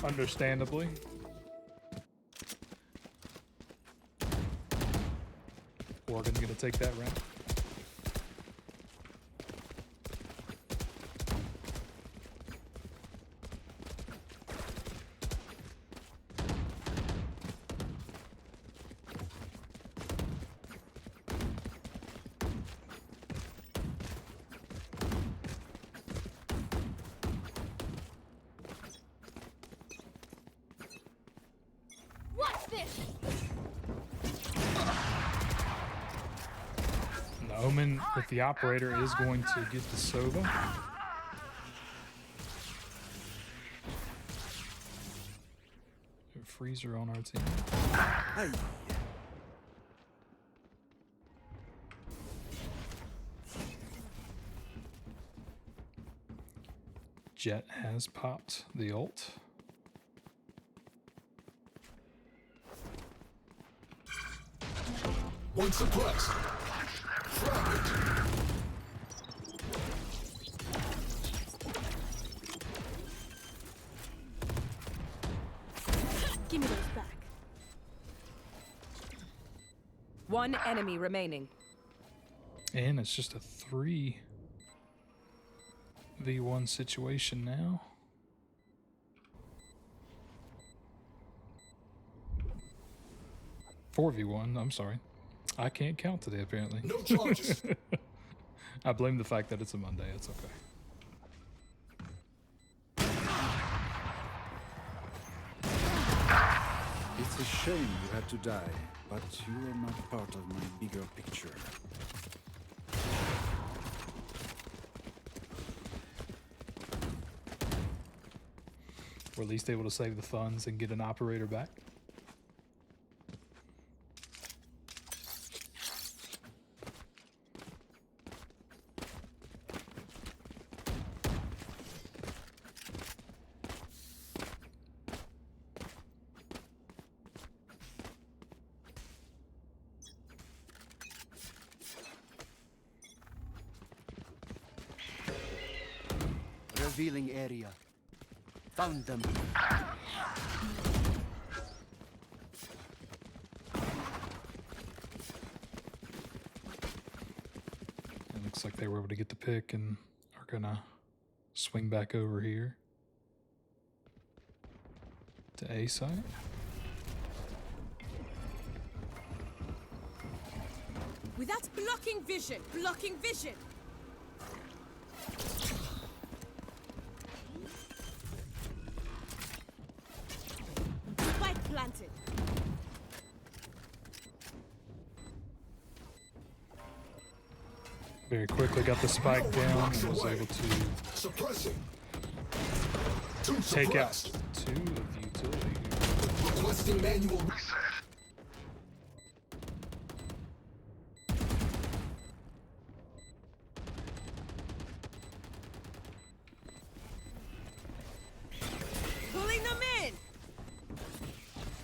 understandably. Oregon's gonna take that round. Watch this. And the Omen with the operator is going to get the Sova. Freezer on our team. Hey. Jet has popped the ult. One suppressed. Fragment. Give me those back. One enemy remaining. And it's just a 3v1 situation now. Four v1, I'm sorry. I can't count today, apparently. No charges. I blame the fact that it's a Monday. It's okay. It's a shame you had to die, but you are not part of my bigger picture. We're at least able to save the funds and get an operator back. Revealing area. Found them. It looks like they were able to get the pick and are gonna swing back over here to A site. Without blocking vision. Blocking vision. Spike planted. Very quickly got the spike down and was able to Suppressing. Two take out suppressed. two of the utility. Requesting manual reset. Pulling them in.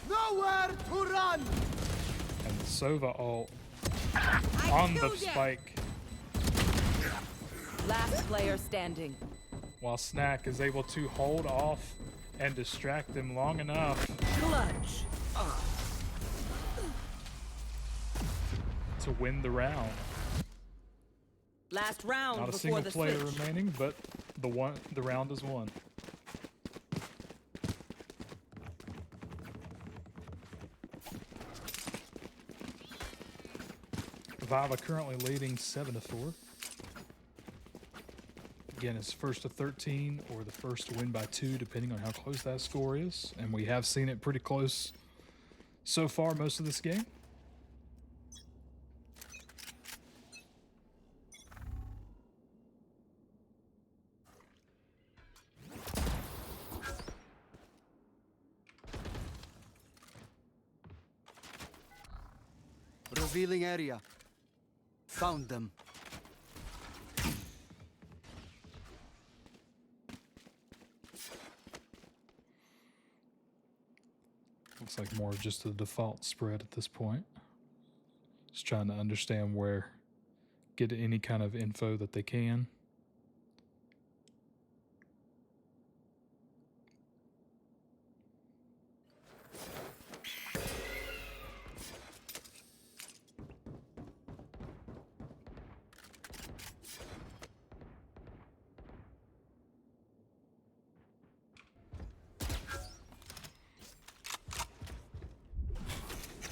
Nowhere to run. And the Sova ult I on the killed them. spike, Last player standing. while Snack is able to hold off and distract them long enough Clutch. to win the round. Last round Not a before single the player switch. remaining, but the round is won. VAVA currently leading 7-4. Again, it's first to 13 or the first to win by 2, depending on how close that score is. And we have seen it pretty close so far most of this game. Revealing area. Found them. Looks like more of just the default spread at this point. Just trying to understand where, get any kind of info that they can.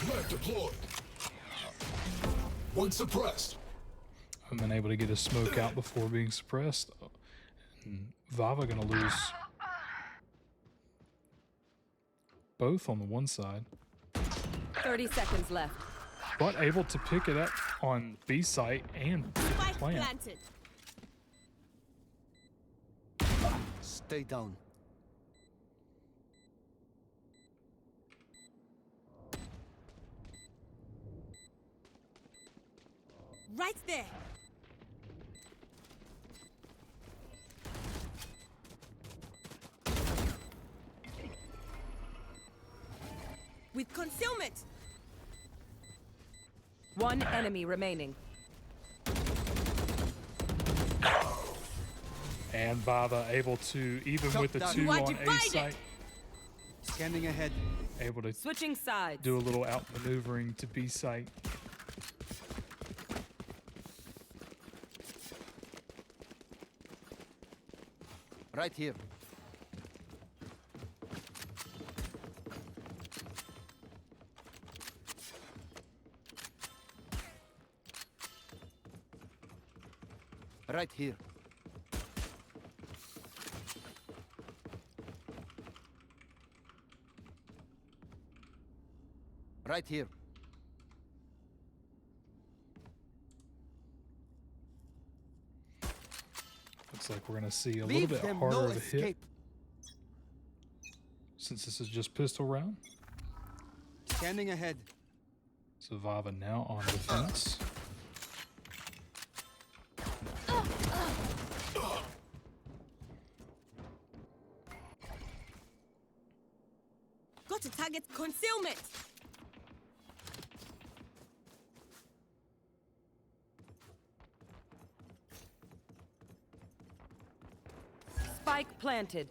Left deployed. One suppressed. I've been able to get a smoke out before being suppressed. And VAVA gonna lose both on the one side, 30 seconds left. but able to pick it up on B site and get the Spike plant. planted. Stay down. Right there. With concealment. One enemy remaining. And VAVA able to, even Shut with the down. 2 You are on A divided. site, Scanning ahead. able to Switching sides. do a little outmaneuvering to B site. Right here. Right here. Right here. Looks like we're gonna see a little Leave bit them harder no of a hit escape. since this is just pistol round. Scanning ahead. So VAVA now on defense. Got to target concealment. Spike planted.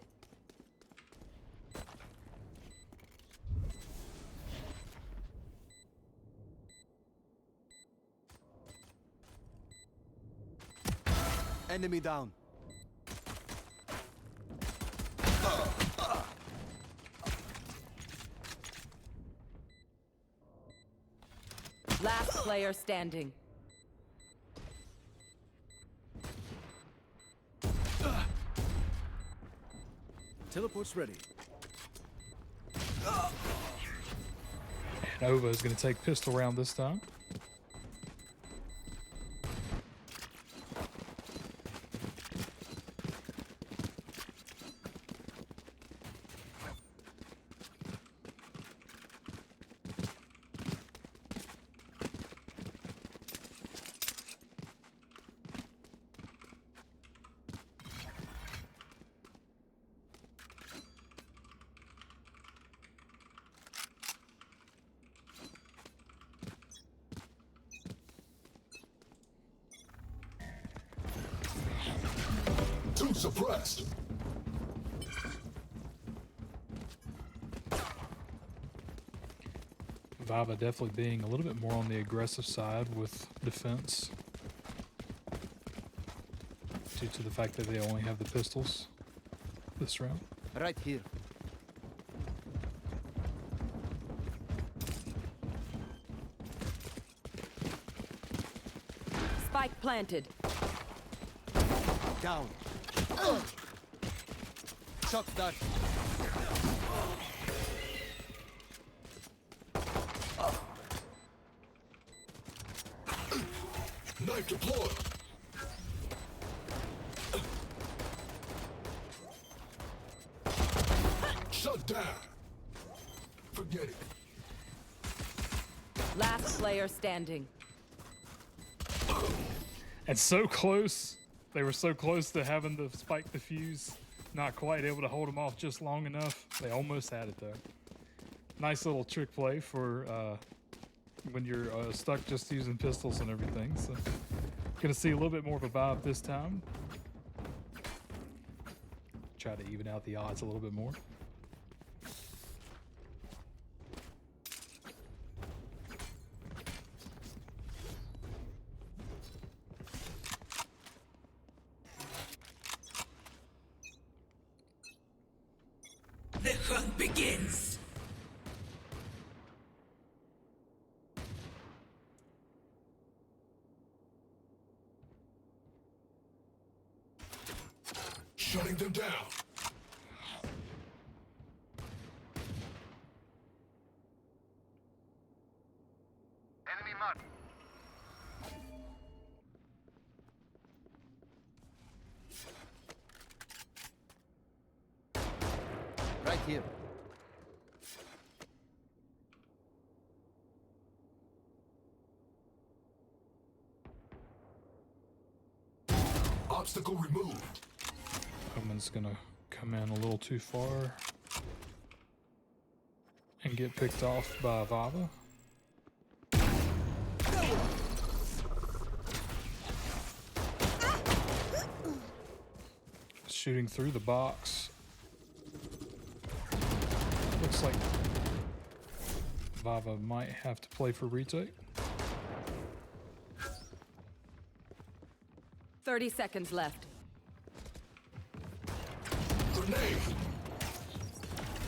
Enemy down. Last player standing. Teleport's ready. Nova is gonna take pistol round this time. Two suppressed. VAVA definitely being a little bit more on the aggressive side with defense, due to the fact that they only have the pistols this round. Right here. Spike planted. Down. Shot start. Knife deployed. Shut down. Forget it. Last player standing. And so close. They were so close to having the spike defuse. Not quite able to hold them off just long enough. They almost had it though. Nice little trick play for when you're stuck just using pistols and everything. So gonna see a little bit more of a vibe this time. Try to even out the odds a little bit more. The hunt begins. Shutting them down. Enemy mark. Right here. Obstacle removed. Omen's gonna come in a little too far and get picked off by VAVA. shooting through the box. Looks like VAVA might have to play for retake. 30 seconds left. Grenade.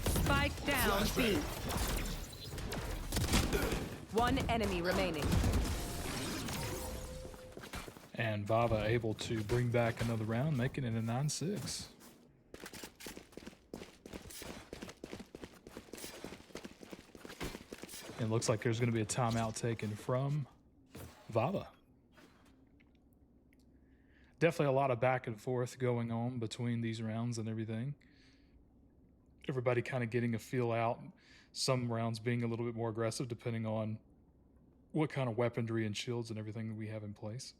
Spike down, B. One enemy remaining. And VAVA able to bring back another round, making it a 9-6. It looks like there's going to be a timeout taken from VAVA. Definitely a lot of back and forth going on between these rounds and everything. Everybody kind of getting a feel out. Some rounds being a little bit more aggressive depending on what kind of weaponry and shields and everything that we have in place.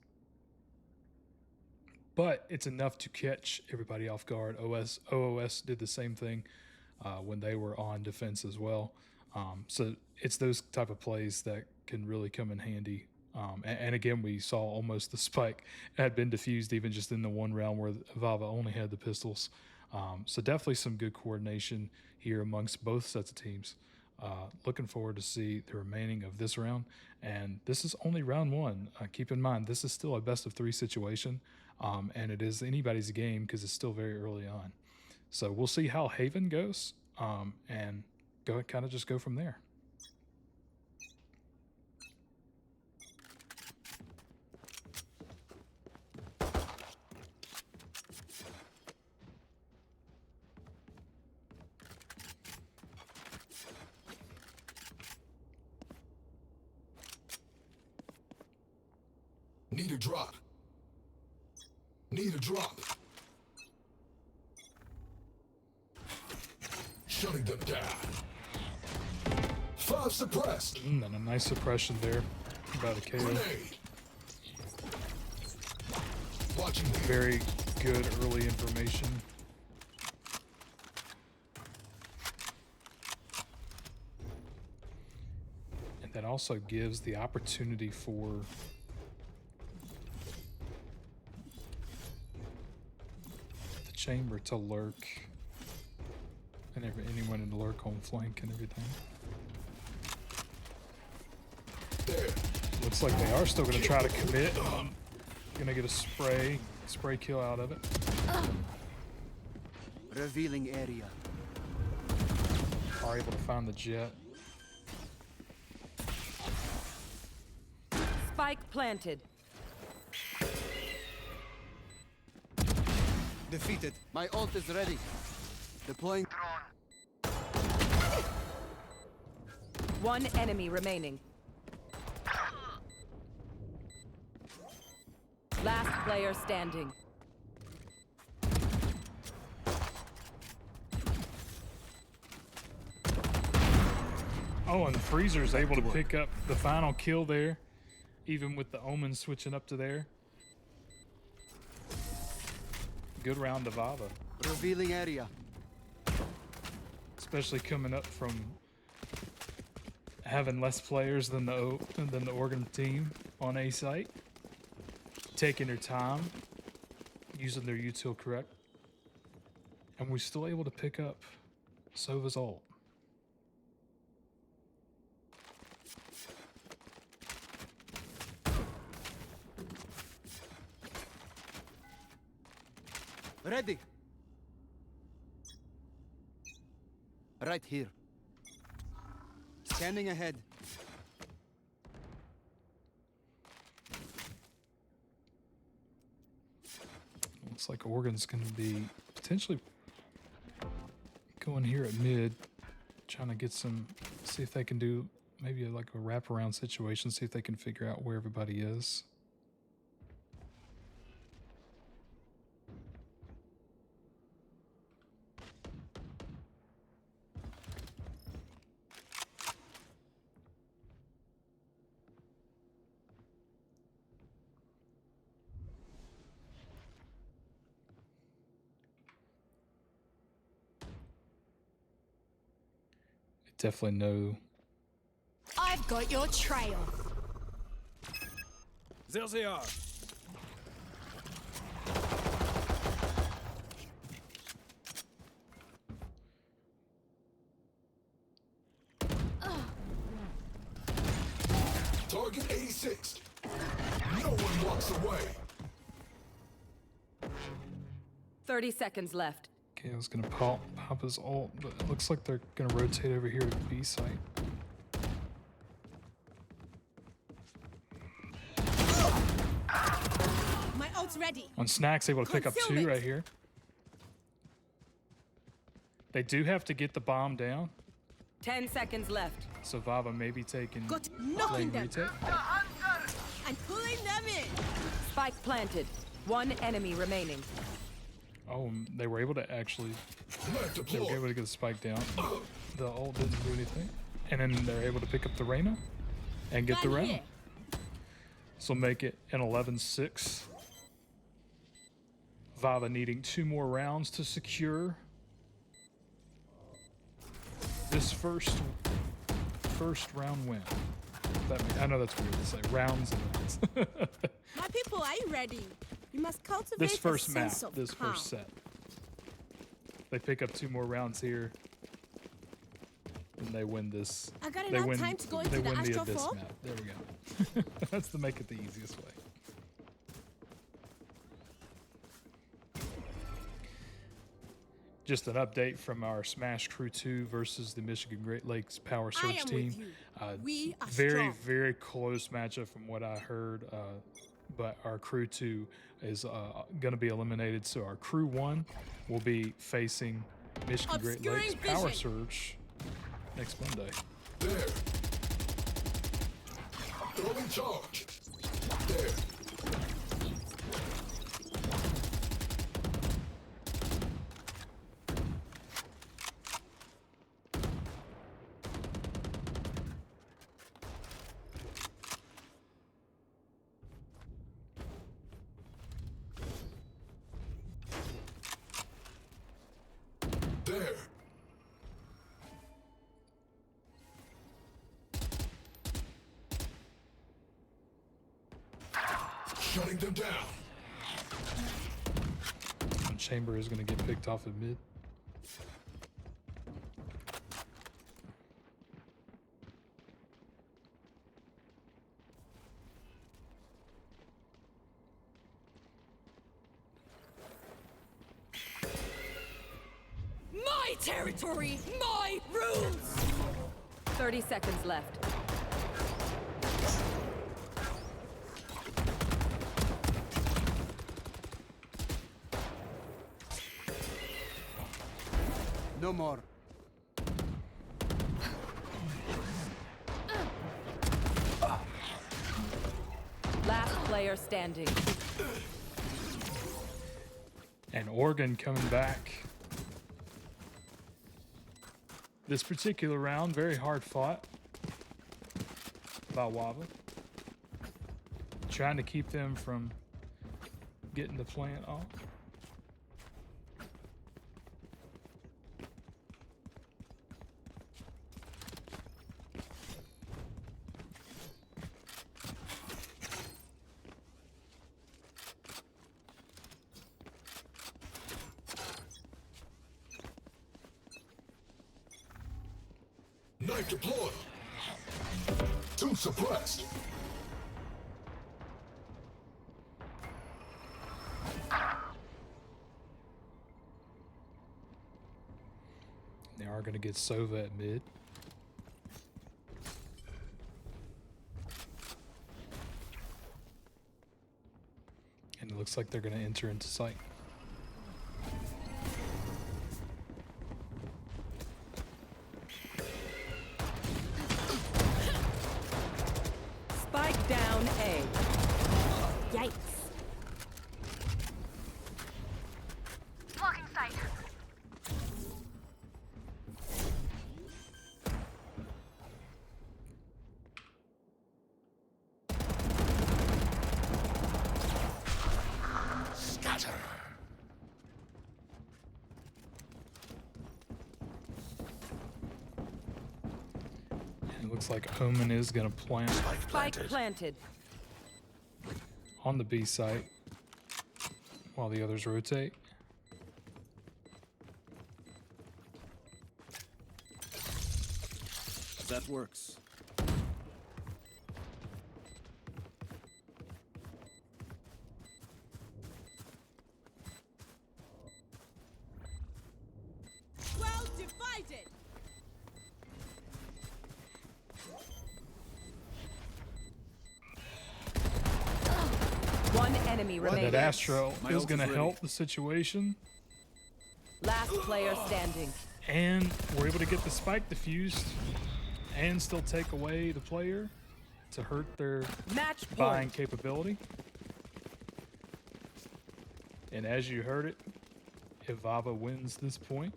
But it's enough to catch everybody off guard. OOS did the same thing when they were on defense as well. So it's those type of plays that can really come in handy. And again, we saw almost the spike had been diffused even just in the one round where VAVA only had the pistols. So definitely some good coordination here amongst both sets of teams. Looking forward to see the remaining of this round. And this is only round one. Keep in mind, this is still a best of 3 situation. And it is anybody's game because it's still very early on. So we'll see how Haven goes and kind of just go from there. Need a drop. Need a drop. Shutting them down. 5 suppressed. And a nice suppression there. About a KO. Grenade. Watching the Very good early information. And that also gives the opportunity for the chamber to lurk and anyone to lurk on flank and everything. there. Looks like they are still going to try to commit. Going to get a spray kill out of it. Revealing area. Are able to find the jet. Spike planted. Defeated. My ult is ready. Deploying. One enemy remaining. Last player standing. Oh, and Freezer's able to pick up the final kill there, even with the Omen switching up to there. Good round to VAVA, Revealing area. especially coming up from having less players than the Oregon team on A site, taking their time, using their util correct, and we're still able to pick up Sova's ult. Ready. Right here. Scanning ahead. Looks like Oregon's going to be potentially going here at mid, trying to get some, see if they can do maybe like a wraparound situation, see if they can figure out where everybody is. Definitely know. I've got your trail. There they are. assist. No one walks away. 30 seconds left. Kale's gonna pop his ult, but it looks like they're gonna rotate over here to the B site. My ult's ready. On Snack's able to pick up 2 Concealment. right here. They do have to get the bomb down, 10 seconds left. so VAVA may be taking Got knocking playing them retake. and pulling them in. Spike planted. One enemy remaining. Oh, they were able to actually Left they were deploy. able to get the spike down. The ult didn't do anything, and then they're able to pick up the Reyna and get the Gun round. here. So make it an 11-6. VAVA needing 2 more rounds to secure this first round win. I know that's weird to say rounds and wins. My people, are you ready? You must cultivate This a first map, sense of this calm. first set. They pick up 2 more rounds here, and they win this. I got They enough win. time to go They into the win the astral abyss fall. map. There we go. That's to make it the easiest way. Just an update from our Smash Crew 2 versus the Michigan Great Lakes Power I Surge am team. with you. We are Very, strong. very close matchup from what I heard. But our Crew 2 is going to be eliminated. So our Crew 1 will be facing Michigan Great Obscuring Lakes Power vision. Surge next Monday. There. Throwing charge. There. There. Shutting them down. And Chamber is going to get picked off at mid. My territory, my rules! 30 seconds left. No more. Last player standing. And Oregon coming back. This particular round, very hard fought by VAVA. Trying to keep them from getting the plant off. Knife deployed. 2 suppressed. They are going to get Sova at mid. And it looks like they're going to enter into sight. Spike down A. Yikes. Blocking sight. Scatter. And it looks like Omen is going to plant Spike planted. on the B site while the others rotate. That works. One enemy remaining. That Astro My is ult going to is help ready. the situation. Last player standing. And we're able to get the spike diffused and still take away the player to hurt their Match buying point. capability. And as you heard it, if VAVA wins this point,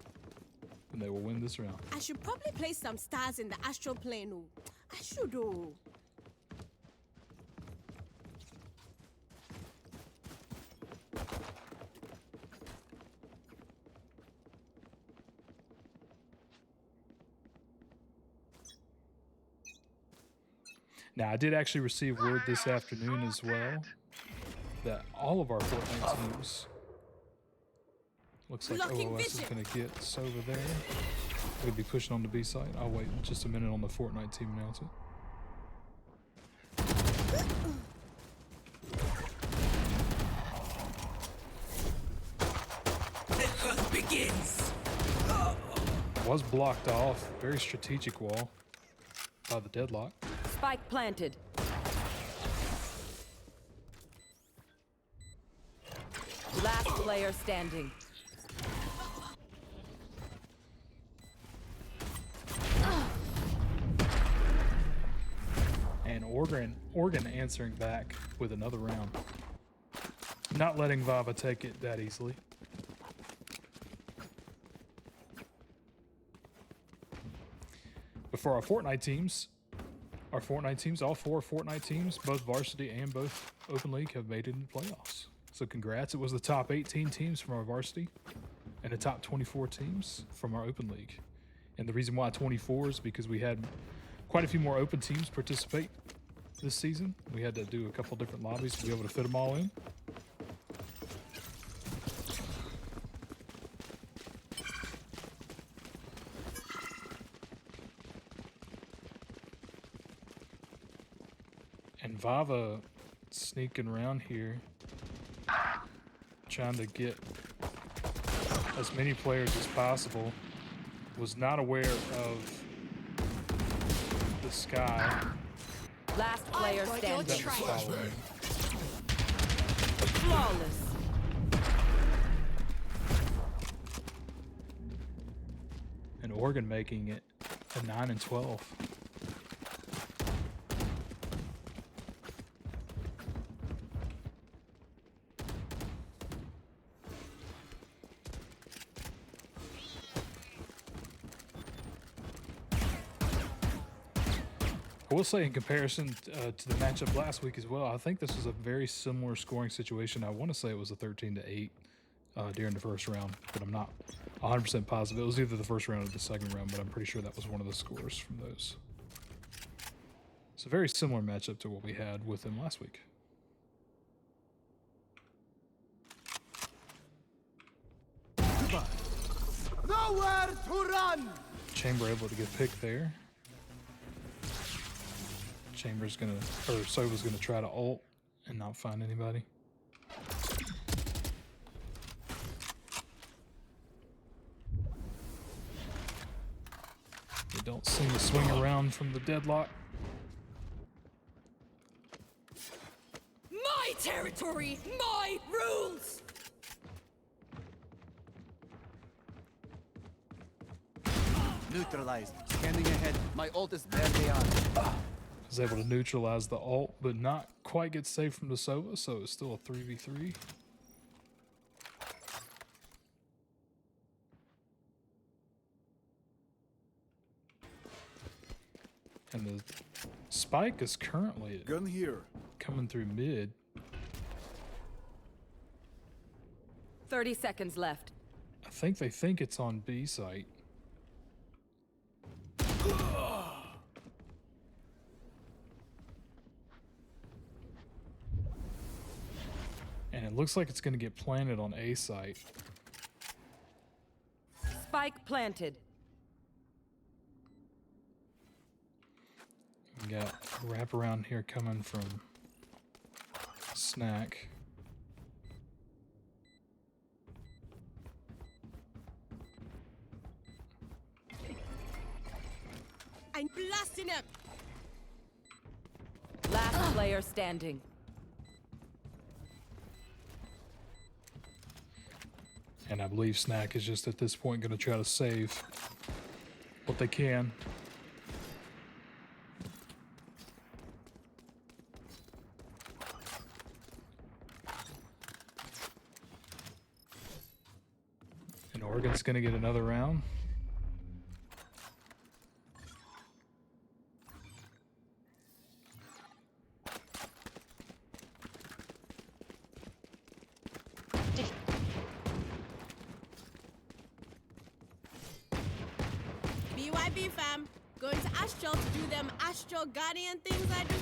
then they will win this round. I should probably place some stars in the astral plane. Oh. I should. Oh. Now, I did actually receive word this afternoon as well that all of our Fortnite teams, looks like Blocking OOS is vision. going to get Sova there. We'll be pushing on the B site. I'll wait just a minute on the Fortnite team announcement. The hunt begins. Was blocked off. Very strategic wall by the deadlock. Spike planted. Last player standing. And Oregon answering back with another round. Not letting VAVA take it that easily. But for our Fortnite teams, all four Fortnite teams, both varsity and both Open League, have made it in the playoffs. So congrats. It was the top 18 teams from our varsity and the top 24 teams from our Open League. And the reason why 24 is because we had quite a few more open teams participate this season. We had to do a couple different lobbies to be able to fit them all in. And VAVA sneaking around here, trying to get as many players as possible. Was not aware of the sky Last player want your standing. that was following. Flawless. And Oregon making it a 9 and 12. I will say, in comparison to the matchup last week as well, I think this was a very similar scoring situation. I want to say it was a 13-8 during the first round, but I'm not 100% positive. It was either the first round or the second round, but I'm pretty sure that was one of the scores from those. It's a very similar matchup to what we had with them last week. Nowhere to run! Chamber able to get picked there. Chamber's gonna, or Sova's gonna try to ult and not find anybody. They don't seem to swing around from the deadlock. My territory, my rules. Neutralized. Scanning ahead. My ult is barely on. Was able to neutralize the ult, but not quite get safe from the Sova, so it's still a 3v3. And the spike is currently Gun here. coming through mid. 30 seconds left. I think they think it's on B site. And it looks like it's going to get planted on A site. Spike planted. We got a wraparound here coming from Snack. I'm blasting him. Last player standing. And I believe Snack is just at this point going to try to save what they can. And Oregon's going to get another round. BYB fam, going to Astral to do them Astral Guardian things I do.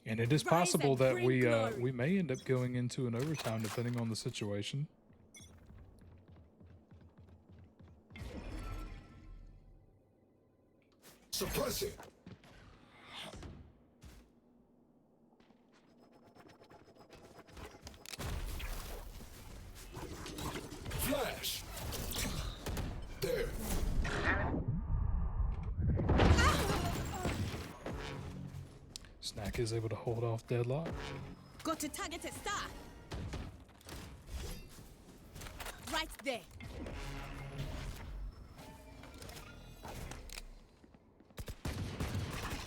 And it is Rise possible and that bring we glory. may end up going into an overtime depending on the situation. Suppress it. Flash. There. Snack is able to hold off Deadlock. Got to target a star. Right there.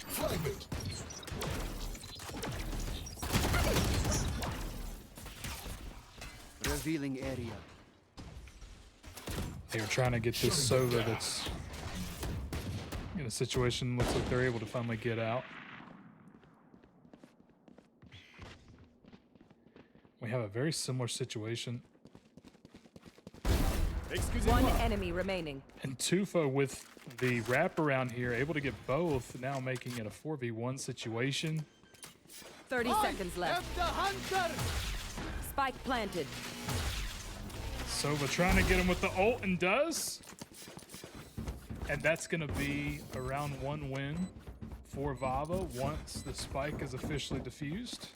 Fragment. Revealing area. They were trying to get this Sova that's in a situation, looks like they're able to finally get out. We have a very similar situation. One enemy remaining. And Tufa with the wraparound here, able to get both, now making it a 4v1 situation. 30 seconds left. The hunter! Spike planted. Sova trying to get him with the ult and does. And that's going to be a round 1 win for VAVA once the spike is officially defused.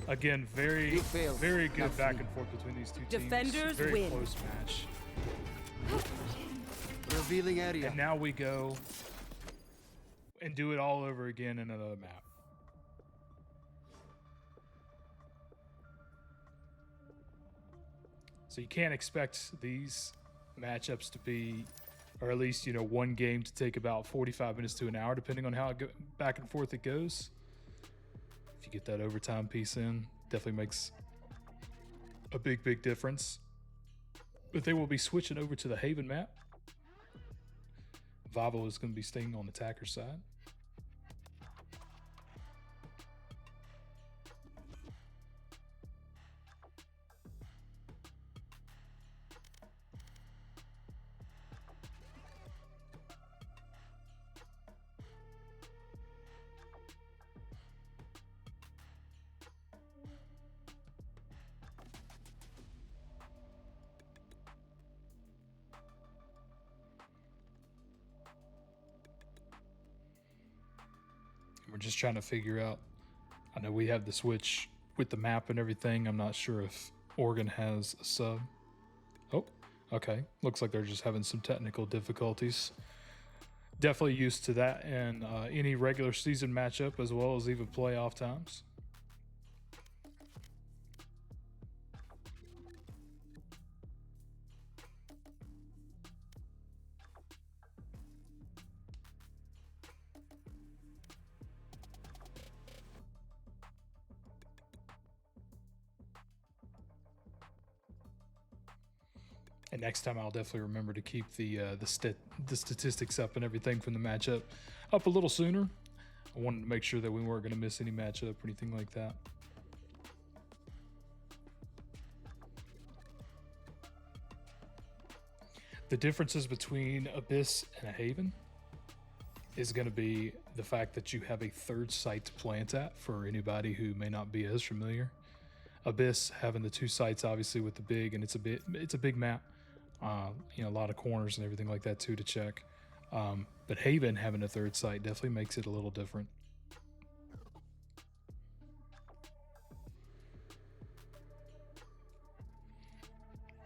Again, very good back and forth between these two teams. Defenders very win. close match. Revealing area. And now we go and do it all over again in another map. So you can't expect these matchups to be, or at least, one game to take about 45 minutes to an hour, depending on how back and forth it goes. If you get that overtime piece in, definitely makes a big difference. But they will be switching over to the Haven map. VAVA is going to be staying on attacker side. We're just trying to figure out, I know we have the switch with the map and everything. I'm not sure if Oregon has a sub. Oh, okay. Looks like they're just having some technical difficulties. Definitely used to that in any regular season matchup as well as even playoff times. And next time I'll definitely remember to keep the statistics up and everything from the matchup up a little sooner. I wanted to make sure that we weren't going to miss any matchup or anything like that. The differences between Abyss and a Haven is going to be the fact that you have a third site to plant at for anybody who may not be as familiar. Abyss having the two sites obviously with the big, and it's a big map. A lot of corners and everything like that too to check. But Haven having a third site definitely makes it a little different.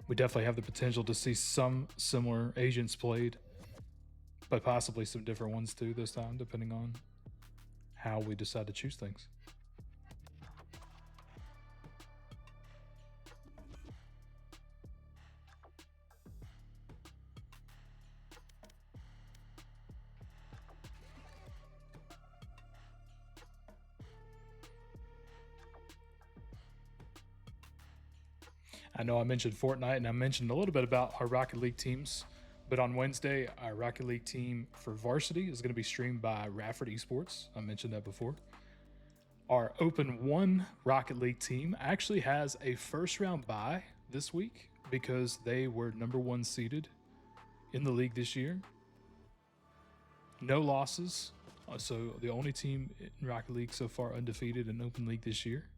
We definitely have the potential to see some similar agents played, but possibly some different ones too this time, depending on how we decide to choose things. I know I mentioned Fortnite, and I mentioned a little bit about our Rocket League teams, but on Wednesday, our Rocket League team for varsity is going to be streamed by Rafford Esports. I mentioned that before. Our Open 1 Rocket League team actually has a first round bye this week because they were #1 seeded in the league this year. No losses. So the only team in Rocket League so far undefeated in Open League this year.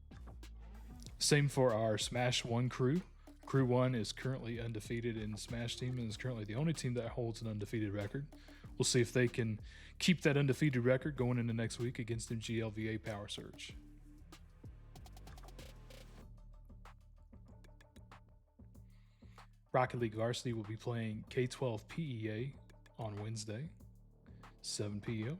Same for our Smash 1 crew. Crew 1 is currently undefeated in Smash team and is currently the only team that holds an undefeated record. We'll see if they can keep that undefeated record going into next week against MGLVA Power Surge. Rocket League Varsity will be playing K-12 PEA on Wednesday, 7 p.m.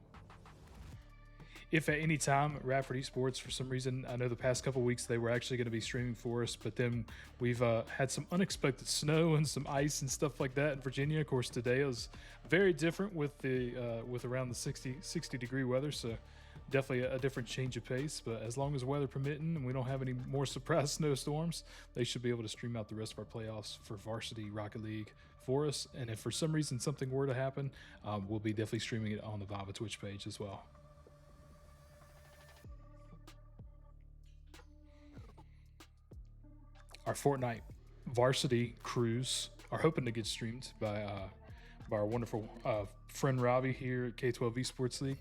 If at any time Rafford Esports, for some reason, I know the past couple weeks they were actually going to be streaming for us, but then we've had some unexpected snow and some ice and stuff like that in Virginia. Of course, today was very different with the with around the 60 degree weather, so definitely a different change of pace. But as long as weather permitting and we don't have any more surprise snowstorms, they should be able to stream out the rest of our playoffs for Varsity Rocket League for us. And if for some reason something were to happen, we'll be definitely streaming it on the VAVA Twitch page as well. Our Fortnite varsity crews are hoping to get streamed by our wonderful friend Robbie here at K-12 Esports League.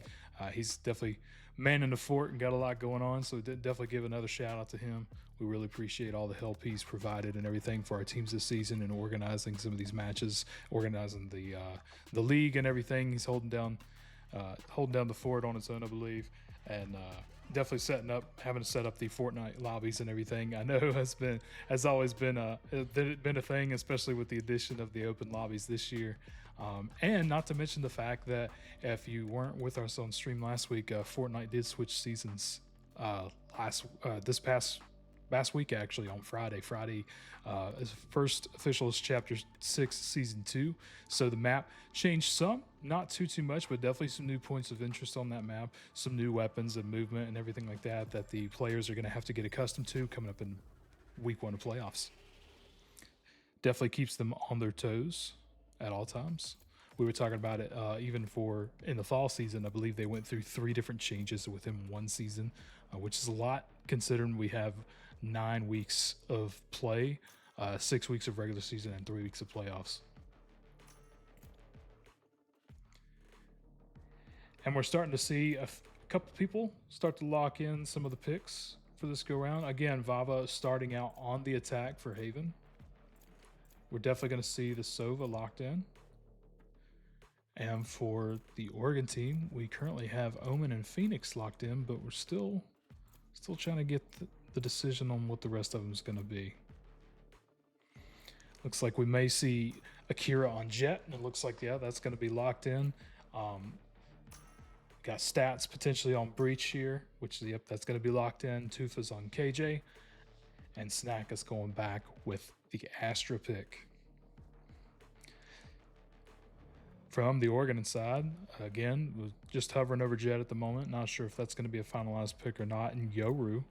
He's definitely manning the fort and got a lot going on, so definitely give another shout out to him. We really appreciate all the help he's provided and everything for our teams this season and organizing some of these matches, organizing the league and everything. He's holding down the fort on his own, I believe, and definitely having to set up the Fortnite lobbies and everything. I know has always been a thing, especially with the addition of the open lobbies this year. And not to mention the fact that if you weren't with us on stream last week, Fortnite did switch seasons this past week, actually, on Friday. First official is Chapter 6, Season 2. So the map changed some, not too much, but definitely some new points of interest on that map, some new weapons and movement and everything like that the players are going to have to get accustomed to coming up in Week 1 of playoffs. Definitely keeps them on their toes at all times. We were talking about it even in the fall season. I believe they went through 3 different changes within one season, which is a lot considering we have 9 weeks of play, 6 weeks of regular season, and 3 weeks of playoffs. And we're starting to see a couple people start to lock in some of the picks for this go round. Again, VAVA starting out on the attack for Haven. We're definitely going to see the Sova locked in. And for the Oregon team, we currently have Omen and Phoenix locked in, but we're still trying to get the decision on what the rest of them is going to be. Looks like we may see Akira on Jet, and it looks like, yeah, that's going to be locked in. Got stats potentially on Breach here, which, yep, that's going to be locked in. Tufa's on KJ, and Snack is going back with the Astra pick. From the Oregon side, again, we're just hovering over Jet at the moment. Not sure if that's going to be a finalized pick or not. And Yoru.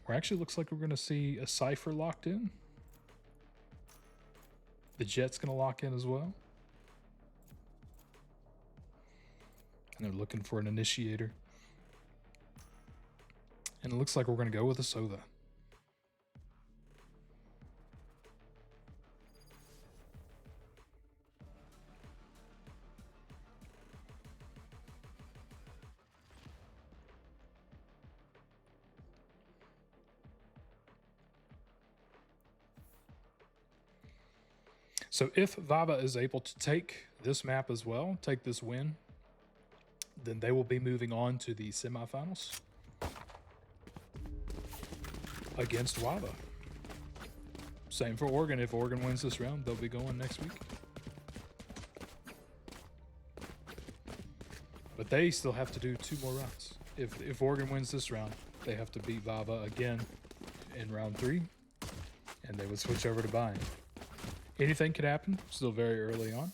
Actually looks like we're going to see a Cypher locked in. The Jet's going to lock in as well. And they're looking for an initiator. And it looks like we're going to go with a Sova. So if VAVA is able to take this map as well, take this win, then they will be moving on to the semifinals against VAVA. Same for Oregon. If Oregon wins this round, they'll be going next week. But they still have to do 2 more rounds. If Oregon wins this round, they have to beat VAVA again in round 3, and they would switch over to buying. Anything could happen. Still very early on.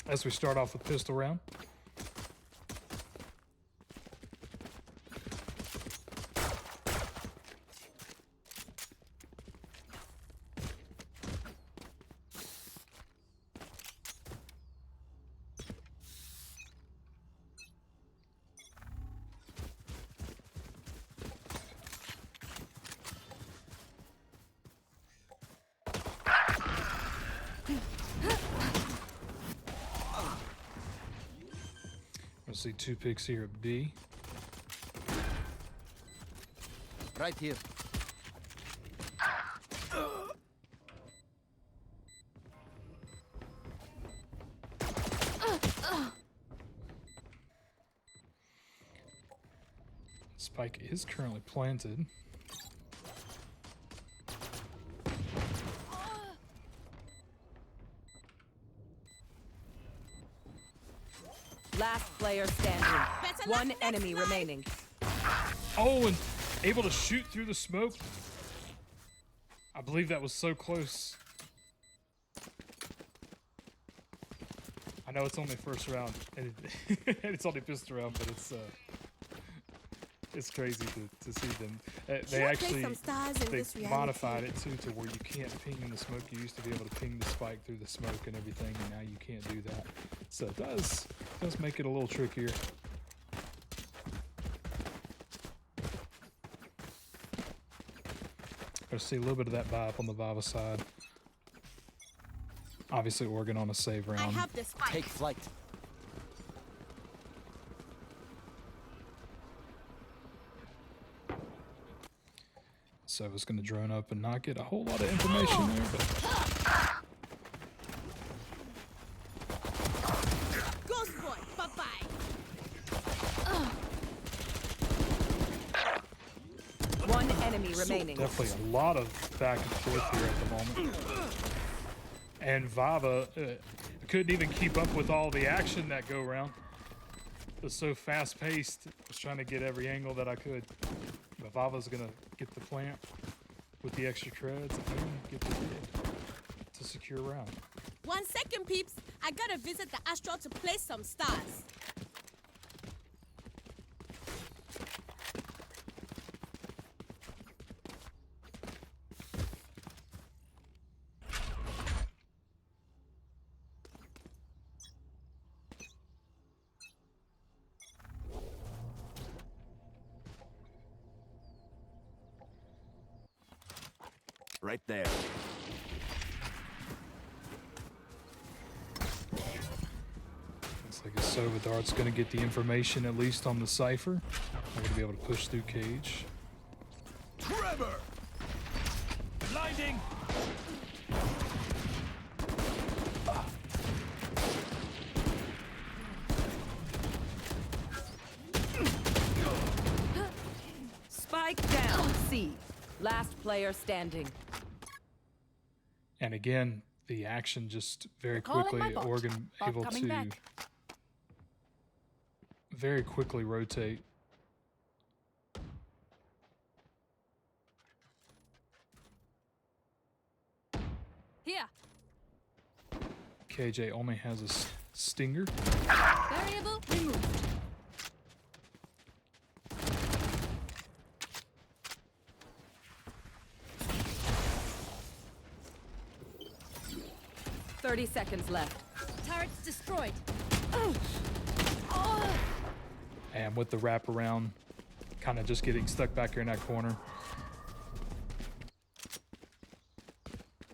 As we start off with pistol round. I see 2 picks here at B. Right here. Spike is currently planted. Last player standing. Better luck One next enemy time. remaining. Oh, and able to shoot through the smoke. I believe that was so close. I know it's only first round, and it's only pistol round, but it's crazy to see them. They Should I play actually some stars in they this reality? modified it too to where you can't ping in the smoke. You used to be able to ping the spike through the smoke and everything, and now you can't do that. So it does make it a little trickier. I see a little bit of that vibe on the VAVA side. Obviously, Oregon on a save I round. have this fight. Take flight. So I was going to drone up and not get a whole lot of information there, but Ghost boy, bye-bye. One enemy remaining. definitely a lot of back and forth here at the moment. And VAVA couldn't even keep up with all the action that go around. It was so fast-paced. I was trying to get every angle that I could. But VAVA's going to get the plant with the extra treads and get the deal to secure round. 1 second, peeps. I gotta visit the Astral to place some stars. Right there. Looks like Sovadart's going to get the information at least on the cipher. Not going to be able to push through cage. Trevor! Blinding! Spike down. C. Last player standing. And again, the action just very calling quickly, my bot. Oregon Bot able coming to back. very quickly rotate. Here. KJ only has a stinger. Variable removed. Thirty seconds left. Turrets destroyed. And with the wraparound, kind of just getting stuck back here in that corner.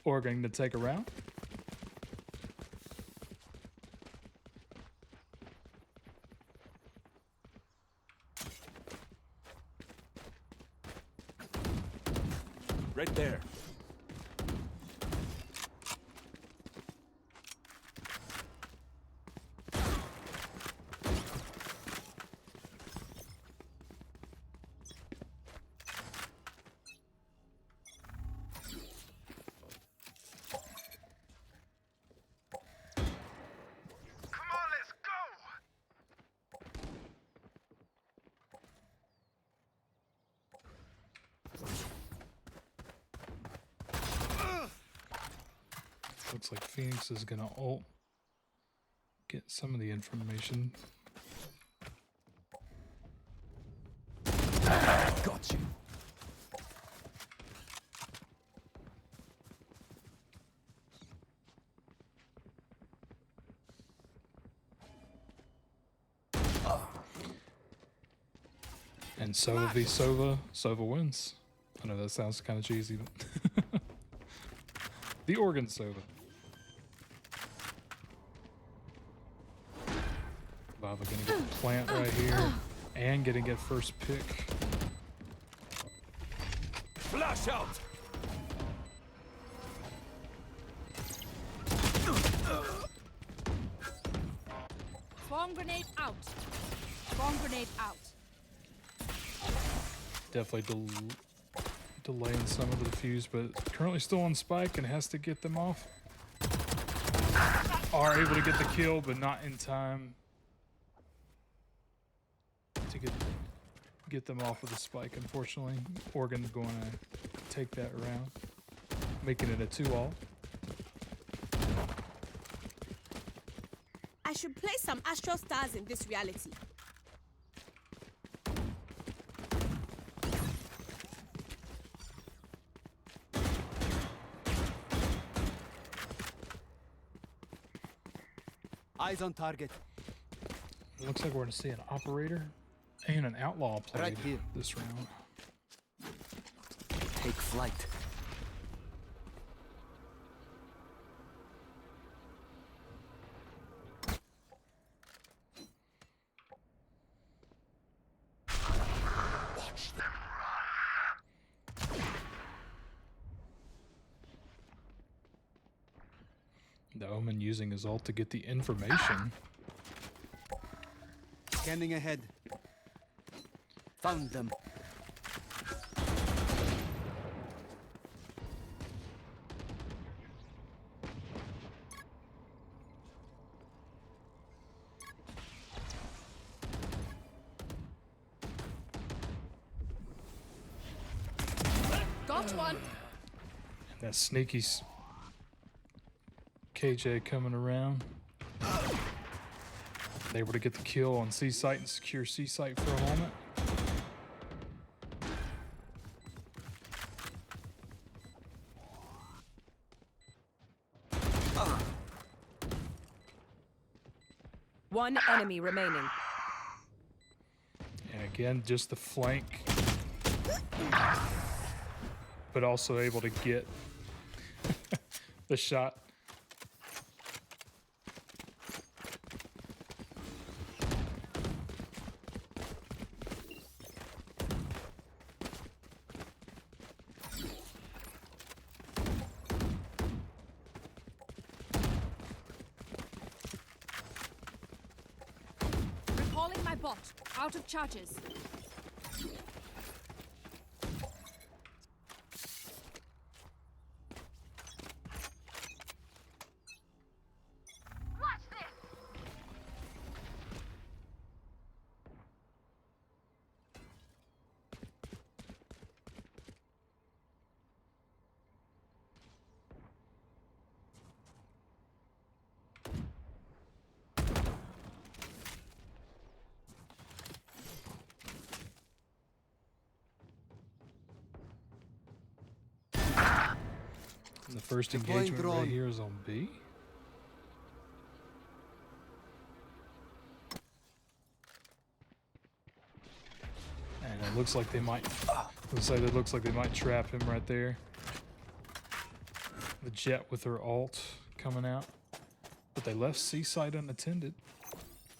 Oregon to take a round. Right there. Looks like Phoenix is gonna ult. Get some of the information. Got you. And Sova v Sova. Sova wins. I know that sounds kind of cheesy, but the Oregon Sova. VAVA gonna get the plant right here and gonna get first pick. Flash out. Swarm grenade out. Swarm grenade out. Definitely delaying some of the defuse, but currently still on spike and has to get them off. Are able to get the kill, but not in time to get them off of the spike. Unfortunately, Oregon going to take that round, making it a 2-all. I should play some Astral Stars in this reality. Eyes on target. It looks like we're going to see an operator and an outlaw played Right here. this round. Take flight. The Omen using his ult to get the information. Scanning ahead. Found them. Got one. That sneaky KJ coming around. Able to get the kill on C site and secure C site for a moment. One enemy remaining. And again, just the flank, but also able to get the shot. Recalling my bot. Out of charges. Watch this. The first Deploying engagement right drone. here is on B. And it looks like they might. It looks like they might trap him right there. The Jet with her ult coming out, but they left C site unattended.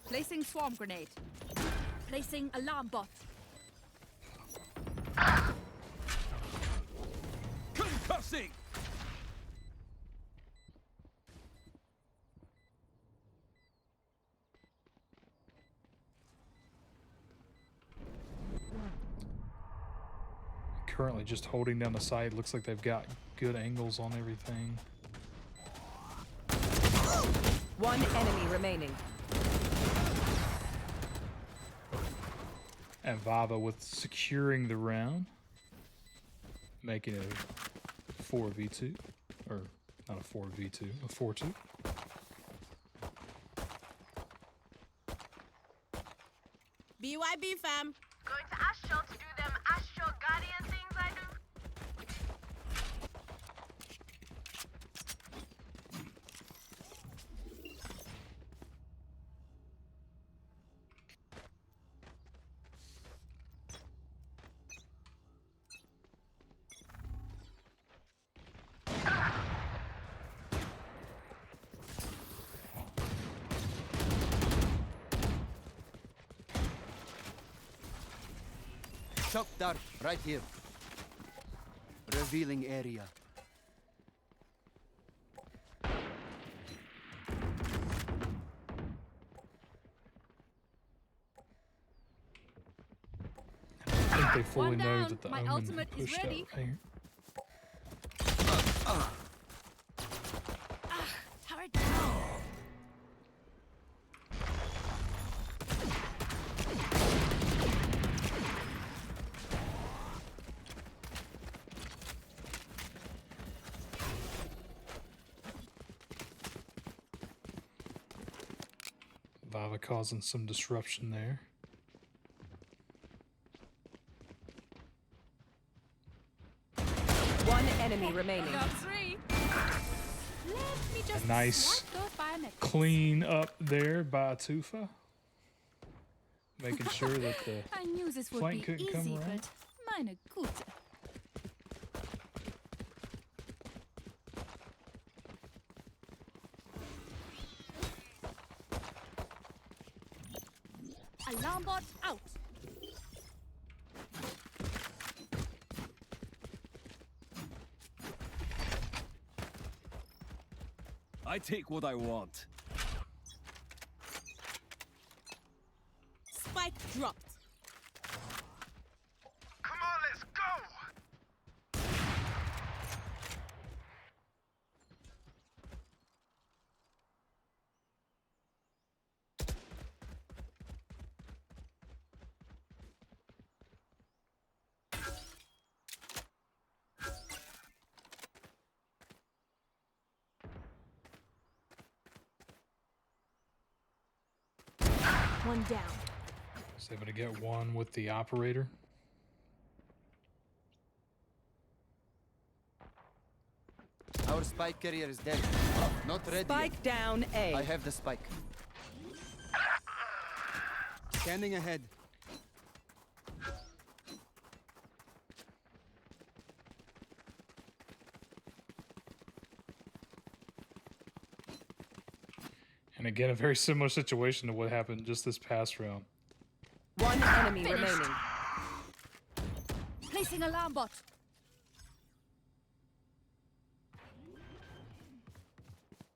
Placing swarm grenade. Placing alarm bot. Concussing. Currently just holding down the site. Looks like they've got good angles on everything. One enemy remaining. And VAVA with securing the round, making it 4v2 or Not a 4v2, a 4-2. BYB fam. Going to Astral to do them Astral Guardian things I do. Shock dart right here. Revealing area. I think they fully One know down. that the My Omen ultimate is pushed out ready. here. Turret down. VAVA causing some disruption there. One enemy remaining. Got three. Let me just nice swipe those biometrics. Clean up there by Tufa. Making sure that the I knew this would flank be couldn't come easy, around. but meine Gute. Alarm bot out. I take what I want. Spike dropped. Come on, let's go. One down. was able to get one with the operator. Our spike carrier is dead. Not ready. Spike down A. I have the spike. Scanning ahead. And again, a very similar situation to what happened just this past round. One enemy Finished. remaining. Placing alarm bot.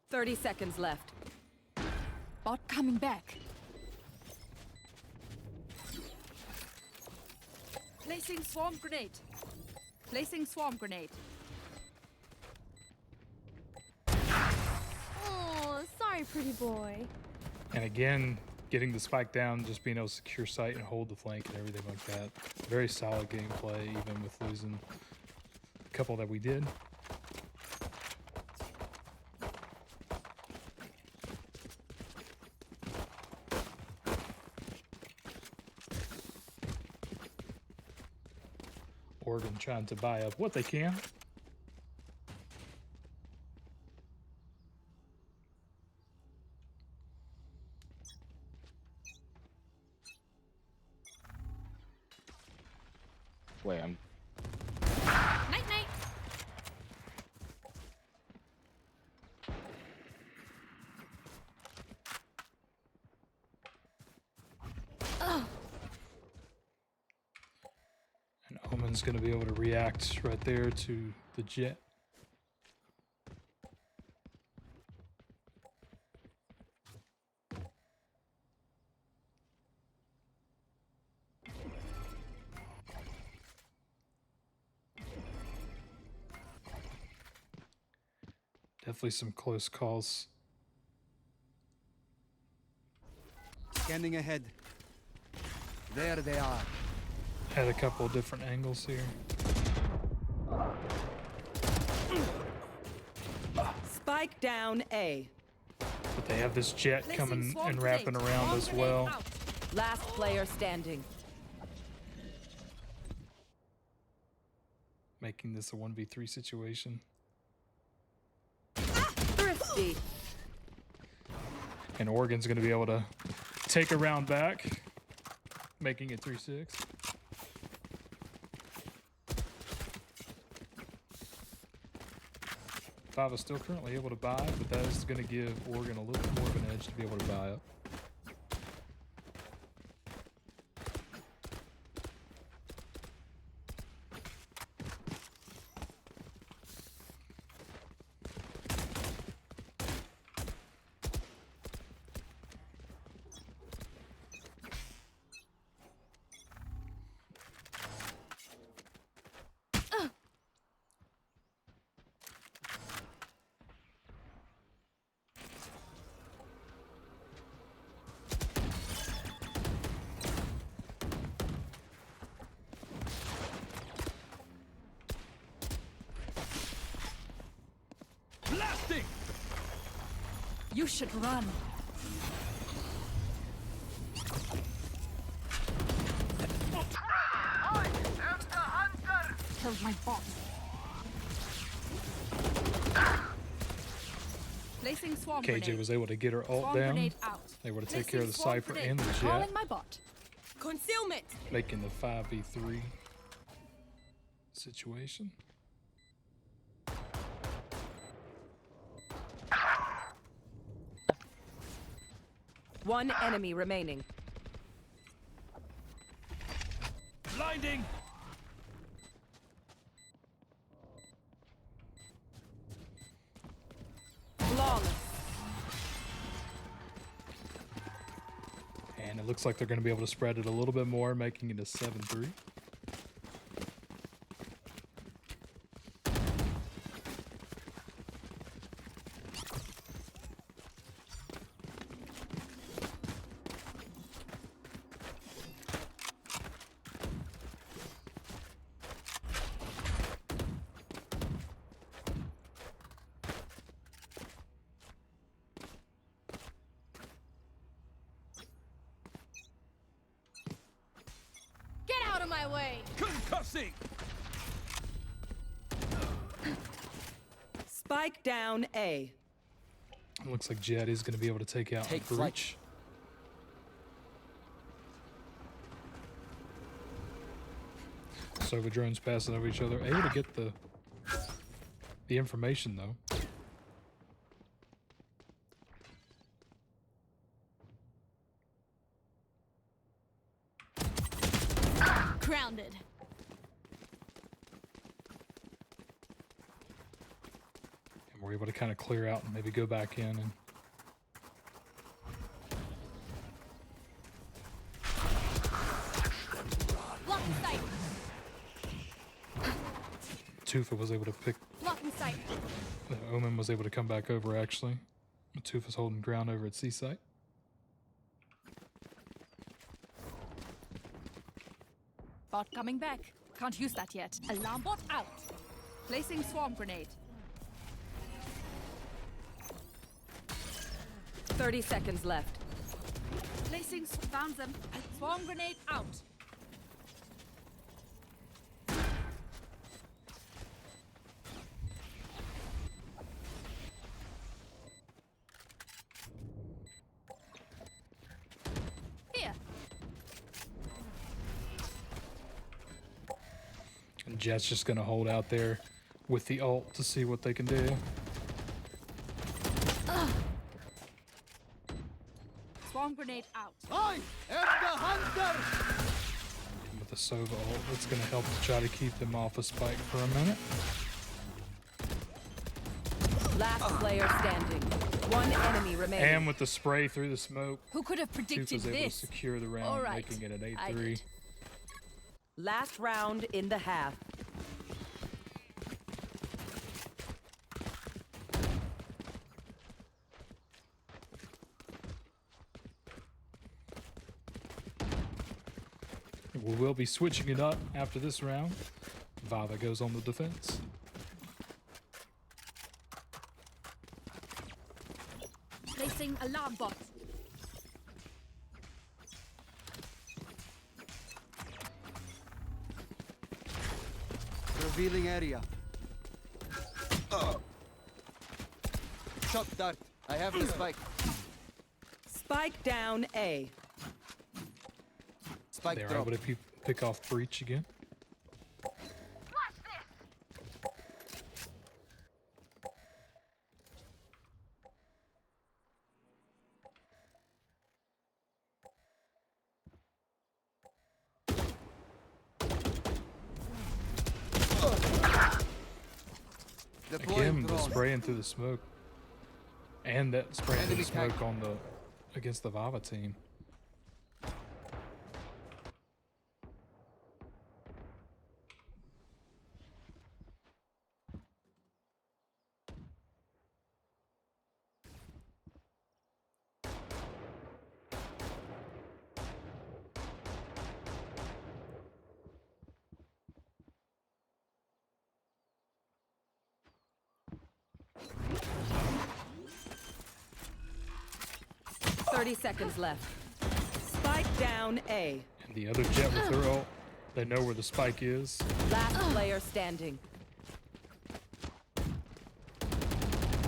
Thirty seconds left. Bot coming back. Placing swarm grenade. Placing swarm grenade. Oh, sorry, pretty boy. And again, getting the spike down, just being able to secure sight and hold the flank and everything like that. Very solid gameplay, even with losing a couple that we did. Oregon trying to buy up what they can. Wait, I'm Night night. And Omen's going to be able to react right there to the jet. Definitely some close calls. Scanning ahead. There they are. Had a couple of different angles here. Spike down A. But they have this jet Placing coming swarm and grenade. wrapping around Swarm as grenade well. out. Last player standing. Making this a 1v3 situation. Thrifty. And Oregon's going to be able to take a round back, making it 3-6. VAVA still currently able to buy, but that is going to give Oregon a little bit more of an edge to be able to buy up. Blasting! You should run. I am the hunter. Killed my bot. Placing swarm KJ grenade. was able to get her ult Swarm down, grenade out. able to take Placing care of the swarm Cypher grenade. and the jet, Calling my bot. Concealment. making the 5v3 situation. One enemy remaining. Blinding! Flawless. And it looks like they're going to be able to spread it a little bit more, making it a 7-3. Get out of my way. Concussing! Spike down A. It looks like Jet is going to be able to take out Take flight. Breach. Sova drones passing over each other, able to get the information though. Grounded. And we're able to kind of clear out and maybe go back in. And Blocking sight. Tufa was able to pick, Blocking sight. Omen was able to come back over actually. Tufa's holding ground over at C site. Bot coming back. Can't use that yet. Alarm bot out. Placing swarm grenade. 30 seconds left. Placing found them. Swarm grenade out. Here. And Jet's just going to hold out there with the ult to see what they can do. Swarm grenade out. I am the hunter. And with the Sova ult, that's going to help to try to keep them off a spike for a minute. Last player standing. One enemy remaining. And with the spray through the smoke, Who could have predicted Tufa's able to this? secure the round, All right. making it an I 8-3. did. Last round in the half. We will be switching it up after this round. VAVA goes on the defense. Placing alarm bot. Revealing area. Shock dart. I have the spike. Spike down A. Spike They're drop. able to pick off breach again. Watch this. Deploying Again, the drone. spraying through the smoke, and that spraying through the Enemy tag. smoke on the against the VAVA team. Thirty seconds left. Spike down A. And the other jet with her ult, they know where the spike is. Last player standing.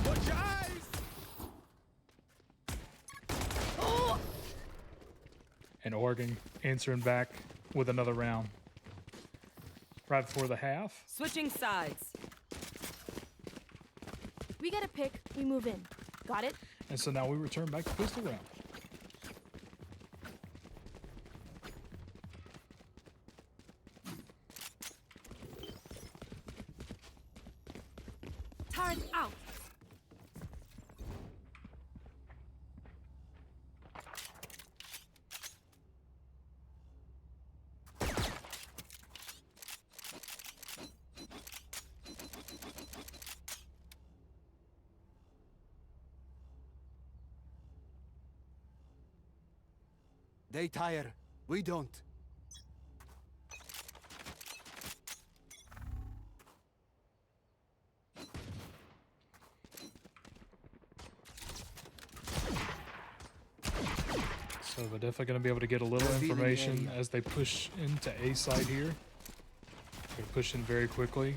Watch your eyes! And Oregon answering back with another round. Right before the half. Switching sides. We get a pick, we move in. Got it? And so now we return back to pistol round. Turret out. They tire. We don't. So they're definitely going to be able to get a little Revealing information area. as they push into A side here. They're pushing very quickly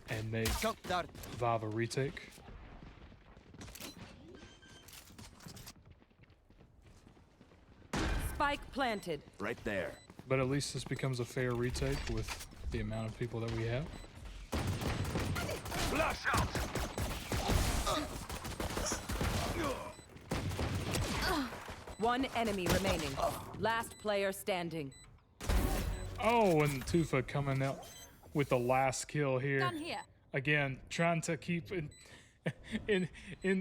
and make Shock dart. VAVA retake. Spike planted. Right there. But at least this becomes a fair retake with the amount of people that we have. Flash out! One enemy remaining. Last player standing. Oh, and Tufa coming out with the last kill here. Gun here. Again, trying to keep in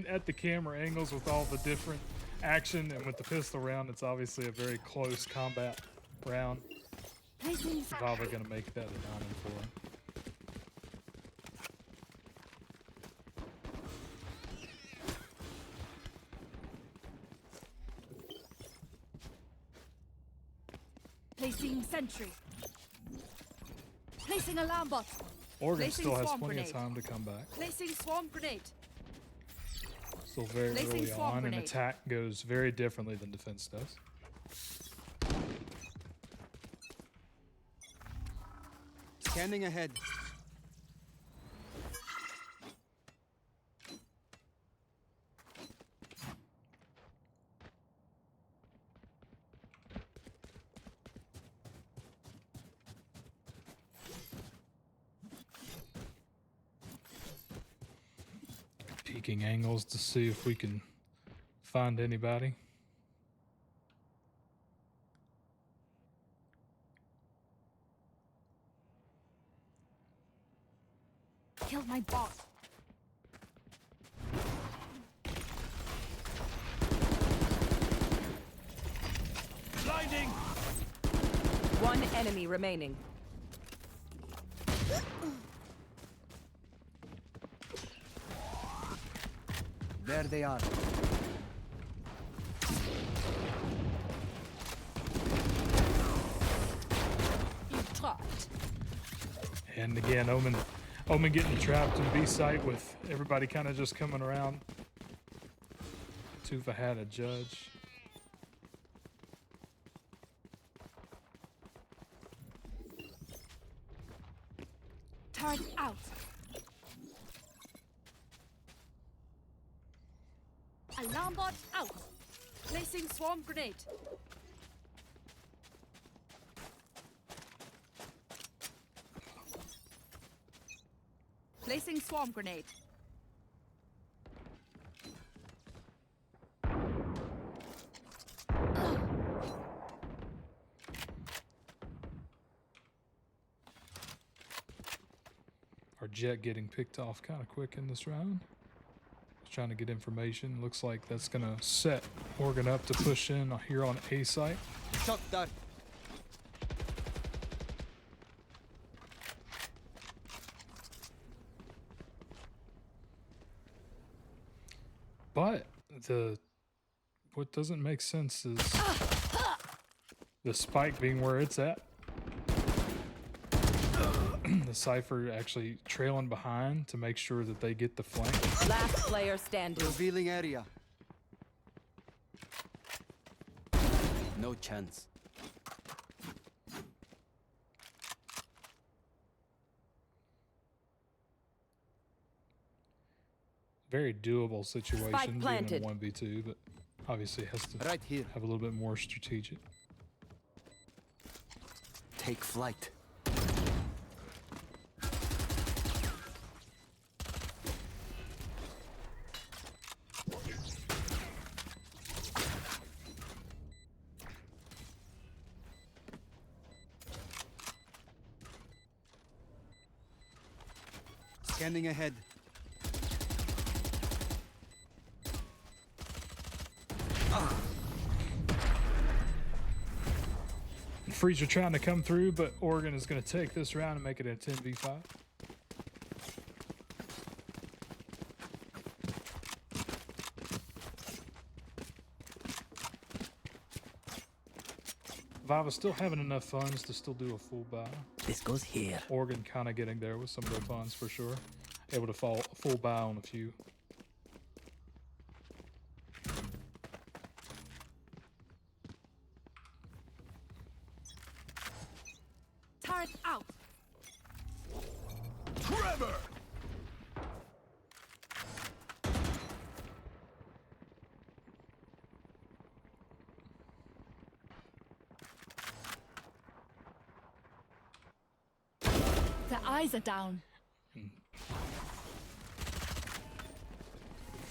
at the camera angles with all the different action, and with the pistol round, it's obviously a very close combat round. VAVA gonna make that a 9-4. Placing sentry. Placing alarm bot. Oregon Placing still has swarm plenty of grenade. time to come back. Placing swarm grenade. Still very Placing early swarm on, and grenade. attack goes very differently than defense does. Scanning ahead. Peeking angles to see if we can find anybody. Killed my bot. Blinding! One enemy remaining. There they are. You tried. And again, Omen getting trapped in B site with everybody kind of just coming around. Tufa had a judge. Turret out. Alarm bot out. Placing swarm grenade. Placing swarm grenade. Our jet getting picked off kind of quick in this round. Just trying to get information. Looks like that's gonna set Oregon up to push in here on A site. Shot dart. But what doesn't make sense is the spike being where it's at. The Cypher actually trailing behind to make sure that they get the flank. Last player standing. Revealing area. No chance. Very doable situation being in planted. 1v2, but obviously has to Right here. have a little bit more strategic. Take flight. Scanning ahead. Freezer trying to come through, but Oregon is going to take this round and make it a 10v5. VAVA still having enough funds to still do a full buy. This goes here. Oregon kind of getting there with some of their funds for sure. Able to fall full buy on a few. Turret out. Trevor! The eyes are down.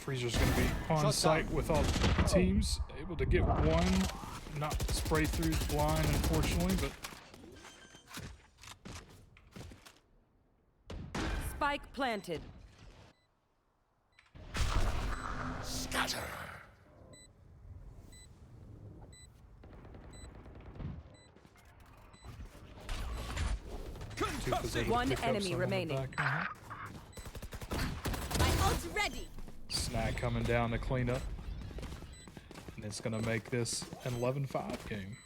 Freezer's going to be on site with all teams. Able to get one. Not spray through the blind, unfortunately, but Spike planted. Scatter. Tufa's able to One pick up enemy some on the remaining. back end. My ult's ready. Snag coming down to clean up. And it's going to make this an 11-5 game.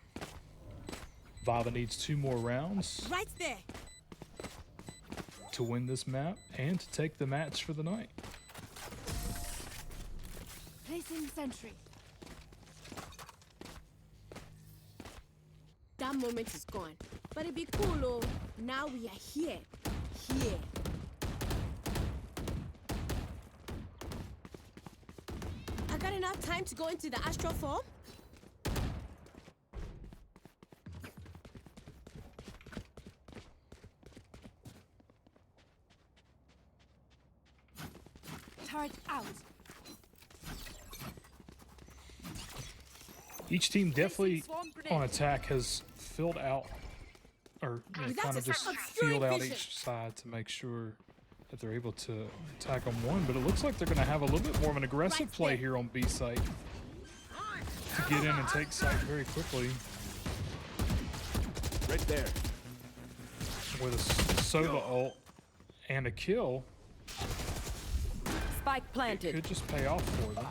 VAVA needs 2 more rounds Right there. to win this map and to take the match for the night. Placing sentry. That moment is gone. But it'd be cool, oh. Now we are here. Here. I got enough time to go into the astral form? Turret out. Each team definitely Swarm grenade. on attack has filled out, or That's kind of a just obscuring field out vision. each side to make sure that they're able to attack on one. But it looks like they're going to have a little bit more of an aggressive Right play there. here on B site to get in and take site very quickly Right there. with a Sova ult and a kill. Spike It planted. could just pay off for them.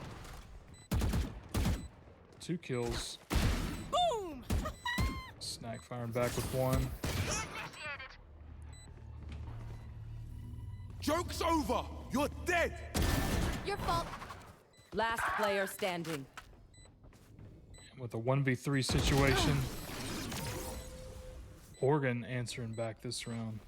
2 kills. Boom! Snag firing back with 1. Joke's over! You're dead! Your fault. Last player standing. With a 1v3 situation, Oregon answering back this round.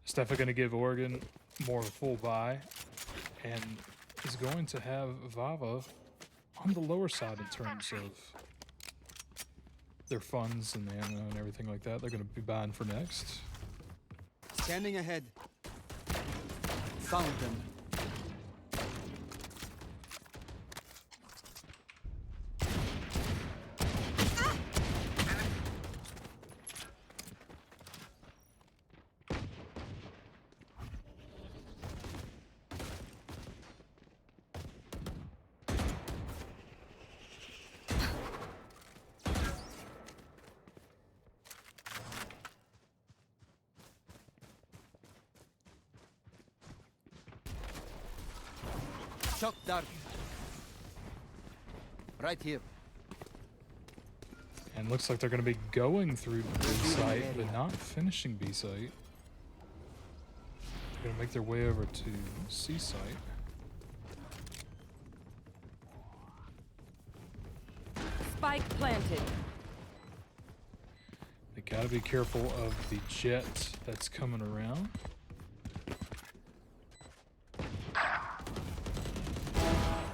It's definitely going to give Oregon more of a full buy, and is going to have VAVA on the lower side in terms of their funds and the ammo and everything like that. They're going to be buying for next. Scanning ahead. Found them. Shock dart. Right here. And looks like they're going to be going through B site, but not finishing B site. They're going to make their way over to C site. Spike planted. They got to be careful of the jet that's coming around.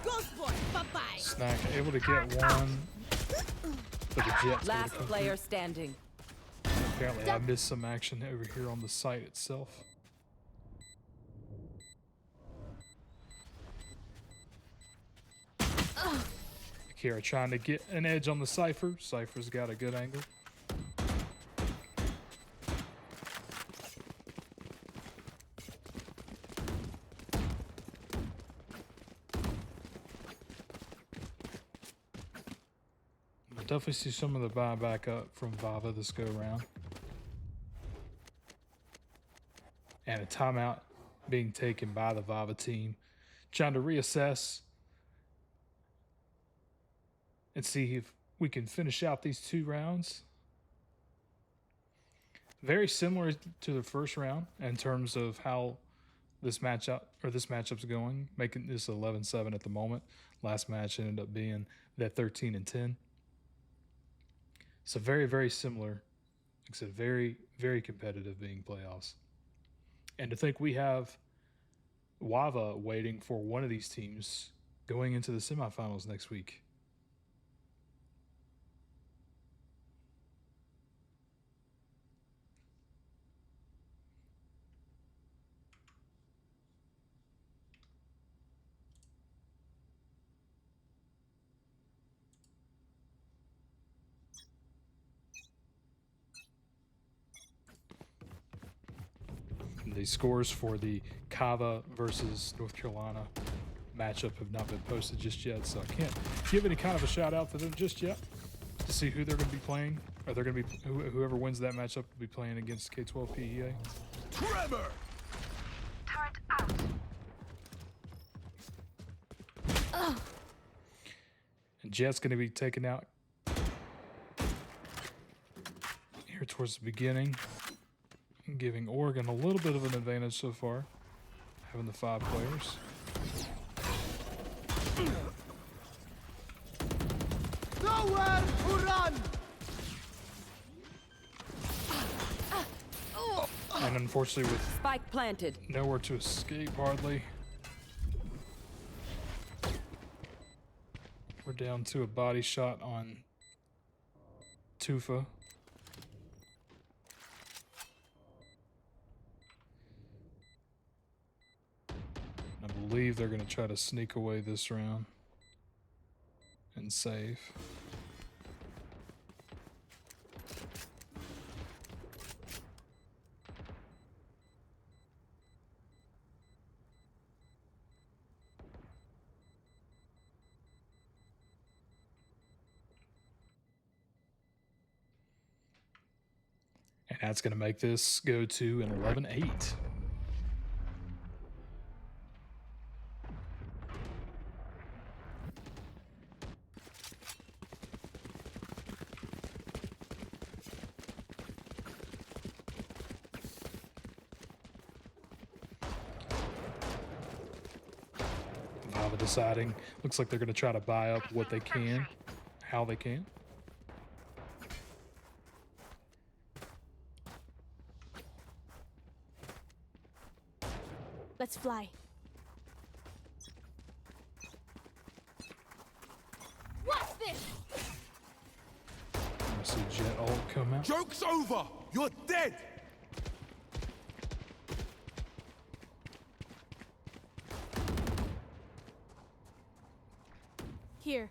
Ghost boy, bye-bye. Snack able to get one, but the jet's Last come player through. standing. Apparently I missed some action over here on the site itself. Akira trying to get an edge on the Cypher. Cypher's got a good angle. We'll definitely see some of the buy back up from VAVA this go around. And a timeout being taken by the VAVA team, trying to reassess and see if we can finish out these 2 rounds. Very similar to the first round in terms of how this matchup's going, making this 11-7 at the moment. Last match ended up being that 13-10. So very, very similar. Like I said, very, very competitive being playoffs. And to think we have VAVA waiting for one of these teams going into the semifinals next week. The scores for the Kava versus North Carolina matchup have not been posted just yet, so I can't give any kind of a shout out to them just yet to see who they're going to be playing. Or they're going to be whoever wins that matchup will be playing against K-12 PEA. Tremor! Turret out. And Jet's going to be taken out here towards the beginning, giving Oregon a little bit of an advantage so far, having the 5 players. Nowhere to run! And unfortunately with Spike planted. nowhere to escape hardly, we're down to a body shot on Tufa. I believe they're going to try to sneak away this round and save. And that's going to make this go to an 11-8. deciding. Looks like they're going to try to buy up what they can, how they can. Let's fly. What's this? I see Jet ult come out. Joke's over! You're dead! Here.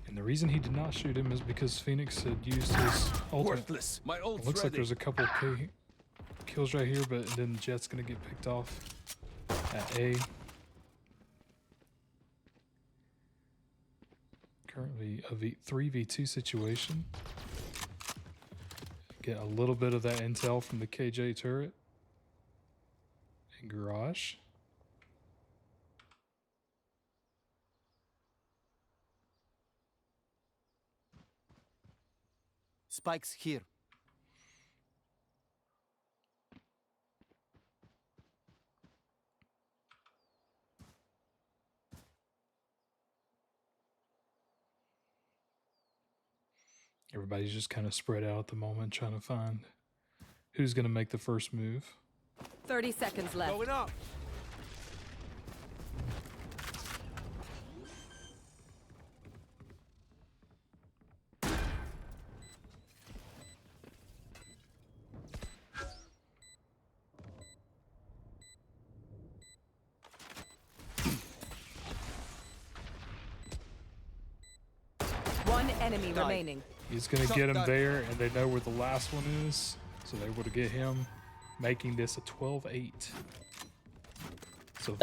And the reason he did not shoot him is because Phoenix had used his ultimate. Worthless. My It ult's looks like ready. there's a couple kills right here, but then Jet's gonna get picked off at A. Currently a 3v2 situation. Get a little bit of that intel from the KJ turret and garage. Spike's here. Everybody's just kind of spread out at the moment, trying to find who's going to make the first move. 30 seconds left. Going up. One enemy remaining. He's going to get him there, and they know where the last one is, so they're able to get him, making this a 12-8. So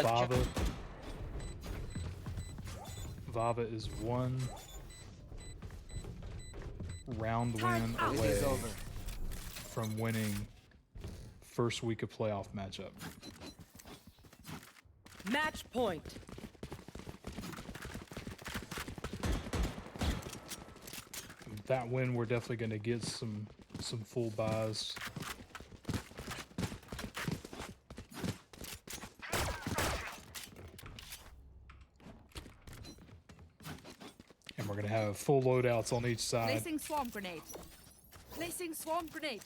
VAVA is one round win away from winning first week of playoff matchup. Match point. That win, we're definitely going to get some full buys. And we're going to have full loadouts on each side. Placing swarm grenade. Placing swarm grenade.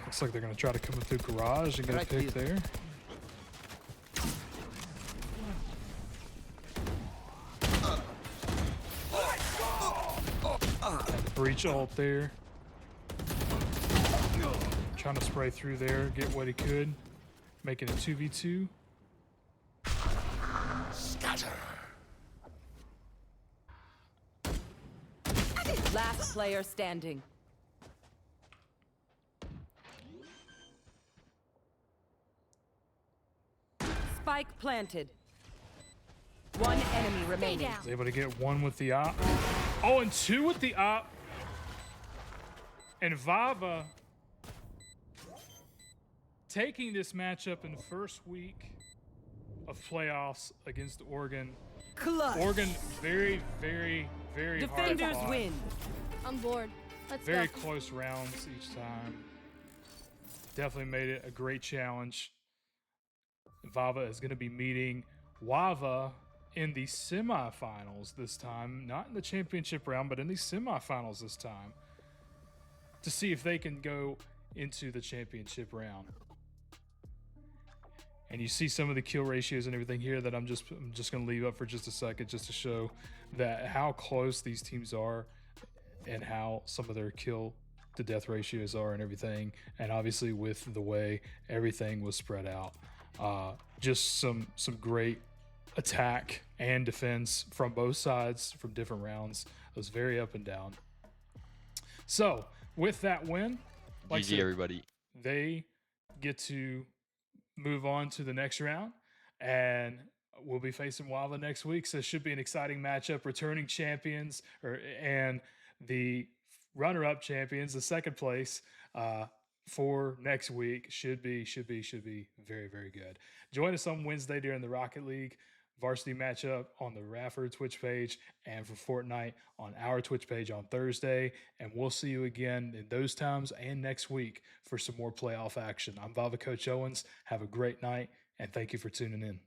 Looks like they're going to try to come through garage and get a pick there. And the breach ult there. Trying to spray through there, get what he could. Making it 2v2. Scatter. Last player standing. Spike planted. One enemy remaining. He's able to get one with the op. Oh, and two with the op. And VAVA taking this matchup in the first week of playoffs against Oregon. Clutch. Oregon very, very, very Defenders hard fought. win. On board. Let's Very go. close rounds each time. Definitely made it a great challenge. VAVA is going to be meeting WAVA in the semifinals this time. Not in the championship round, but in the semifinals this time. To see if they can go into the championship round. And you see some of the kill ratios and everything here that I'm just going to leave up for just a second just to show that how close these teams are and how some of their kill to death ratios are and everything. And obviously with the way everything was spread out, just some great attack and defense from both sides from different rounds. It was very up and down. So with that win, like GG everybody. they get to move on to the next round, and we'll be facing WAVA next week. So it should be an exciting matchup. Returning champions, and the runner-up champions, the second place for next week should be very, very good. Join us on Wednesday during the Rocket League varsity matchup on the Rafford Twitch page, and for Fortnite on our Twitch page on Thursday. And we'll see you again in those times and next week for some more playoff action. I'm VAVA Coach Owens. Have a great night, and thank you for tuning in.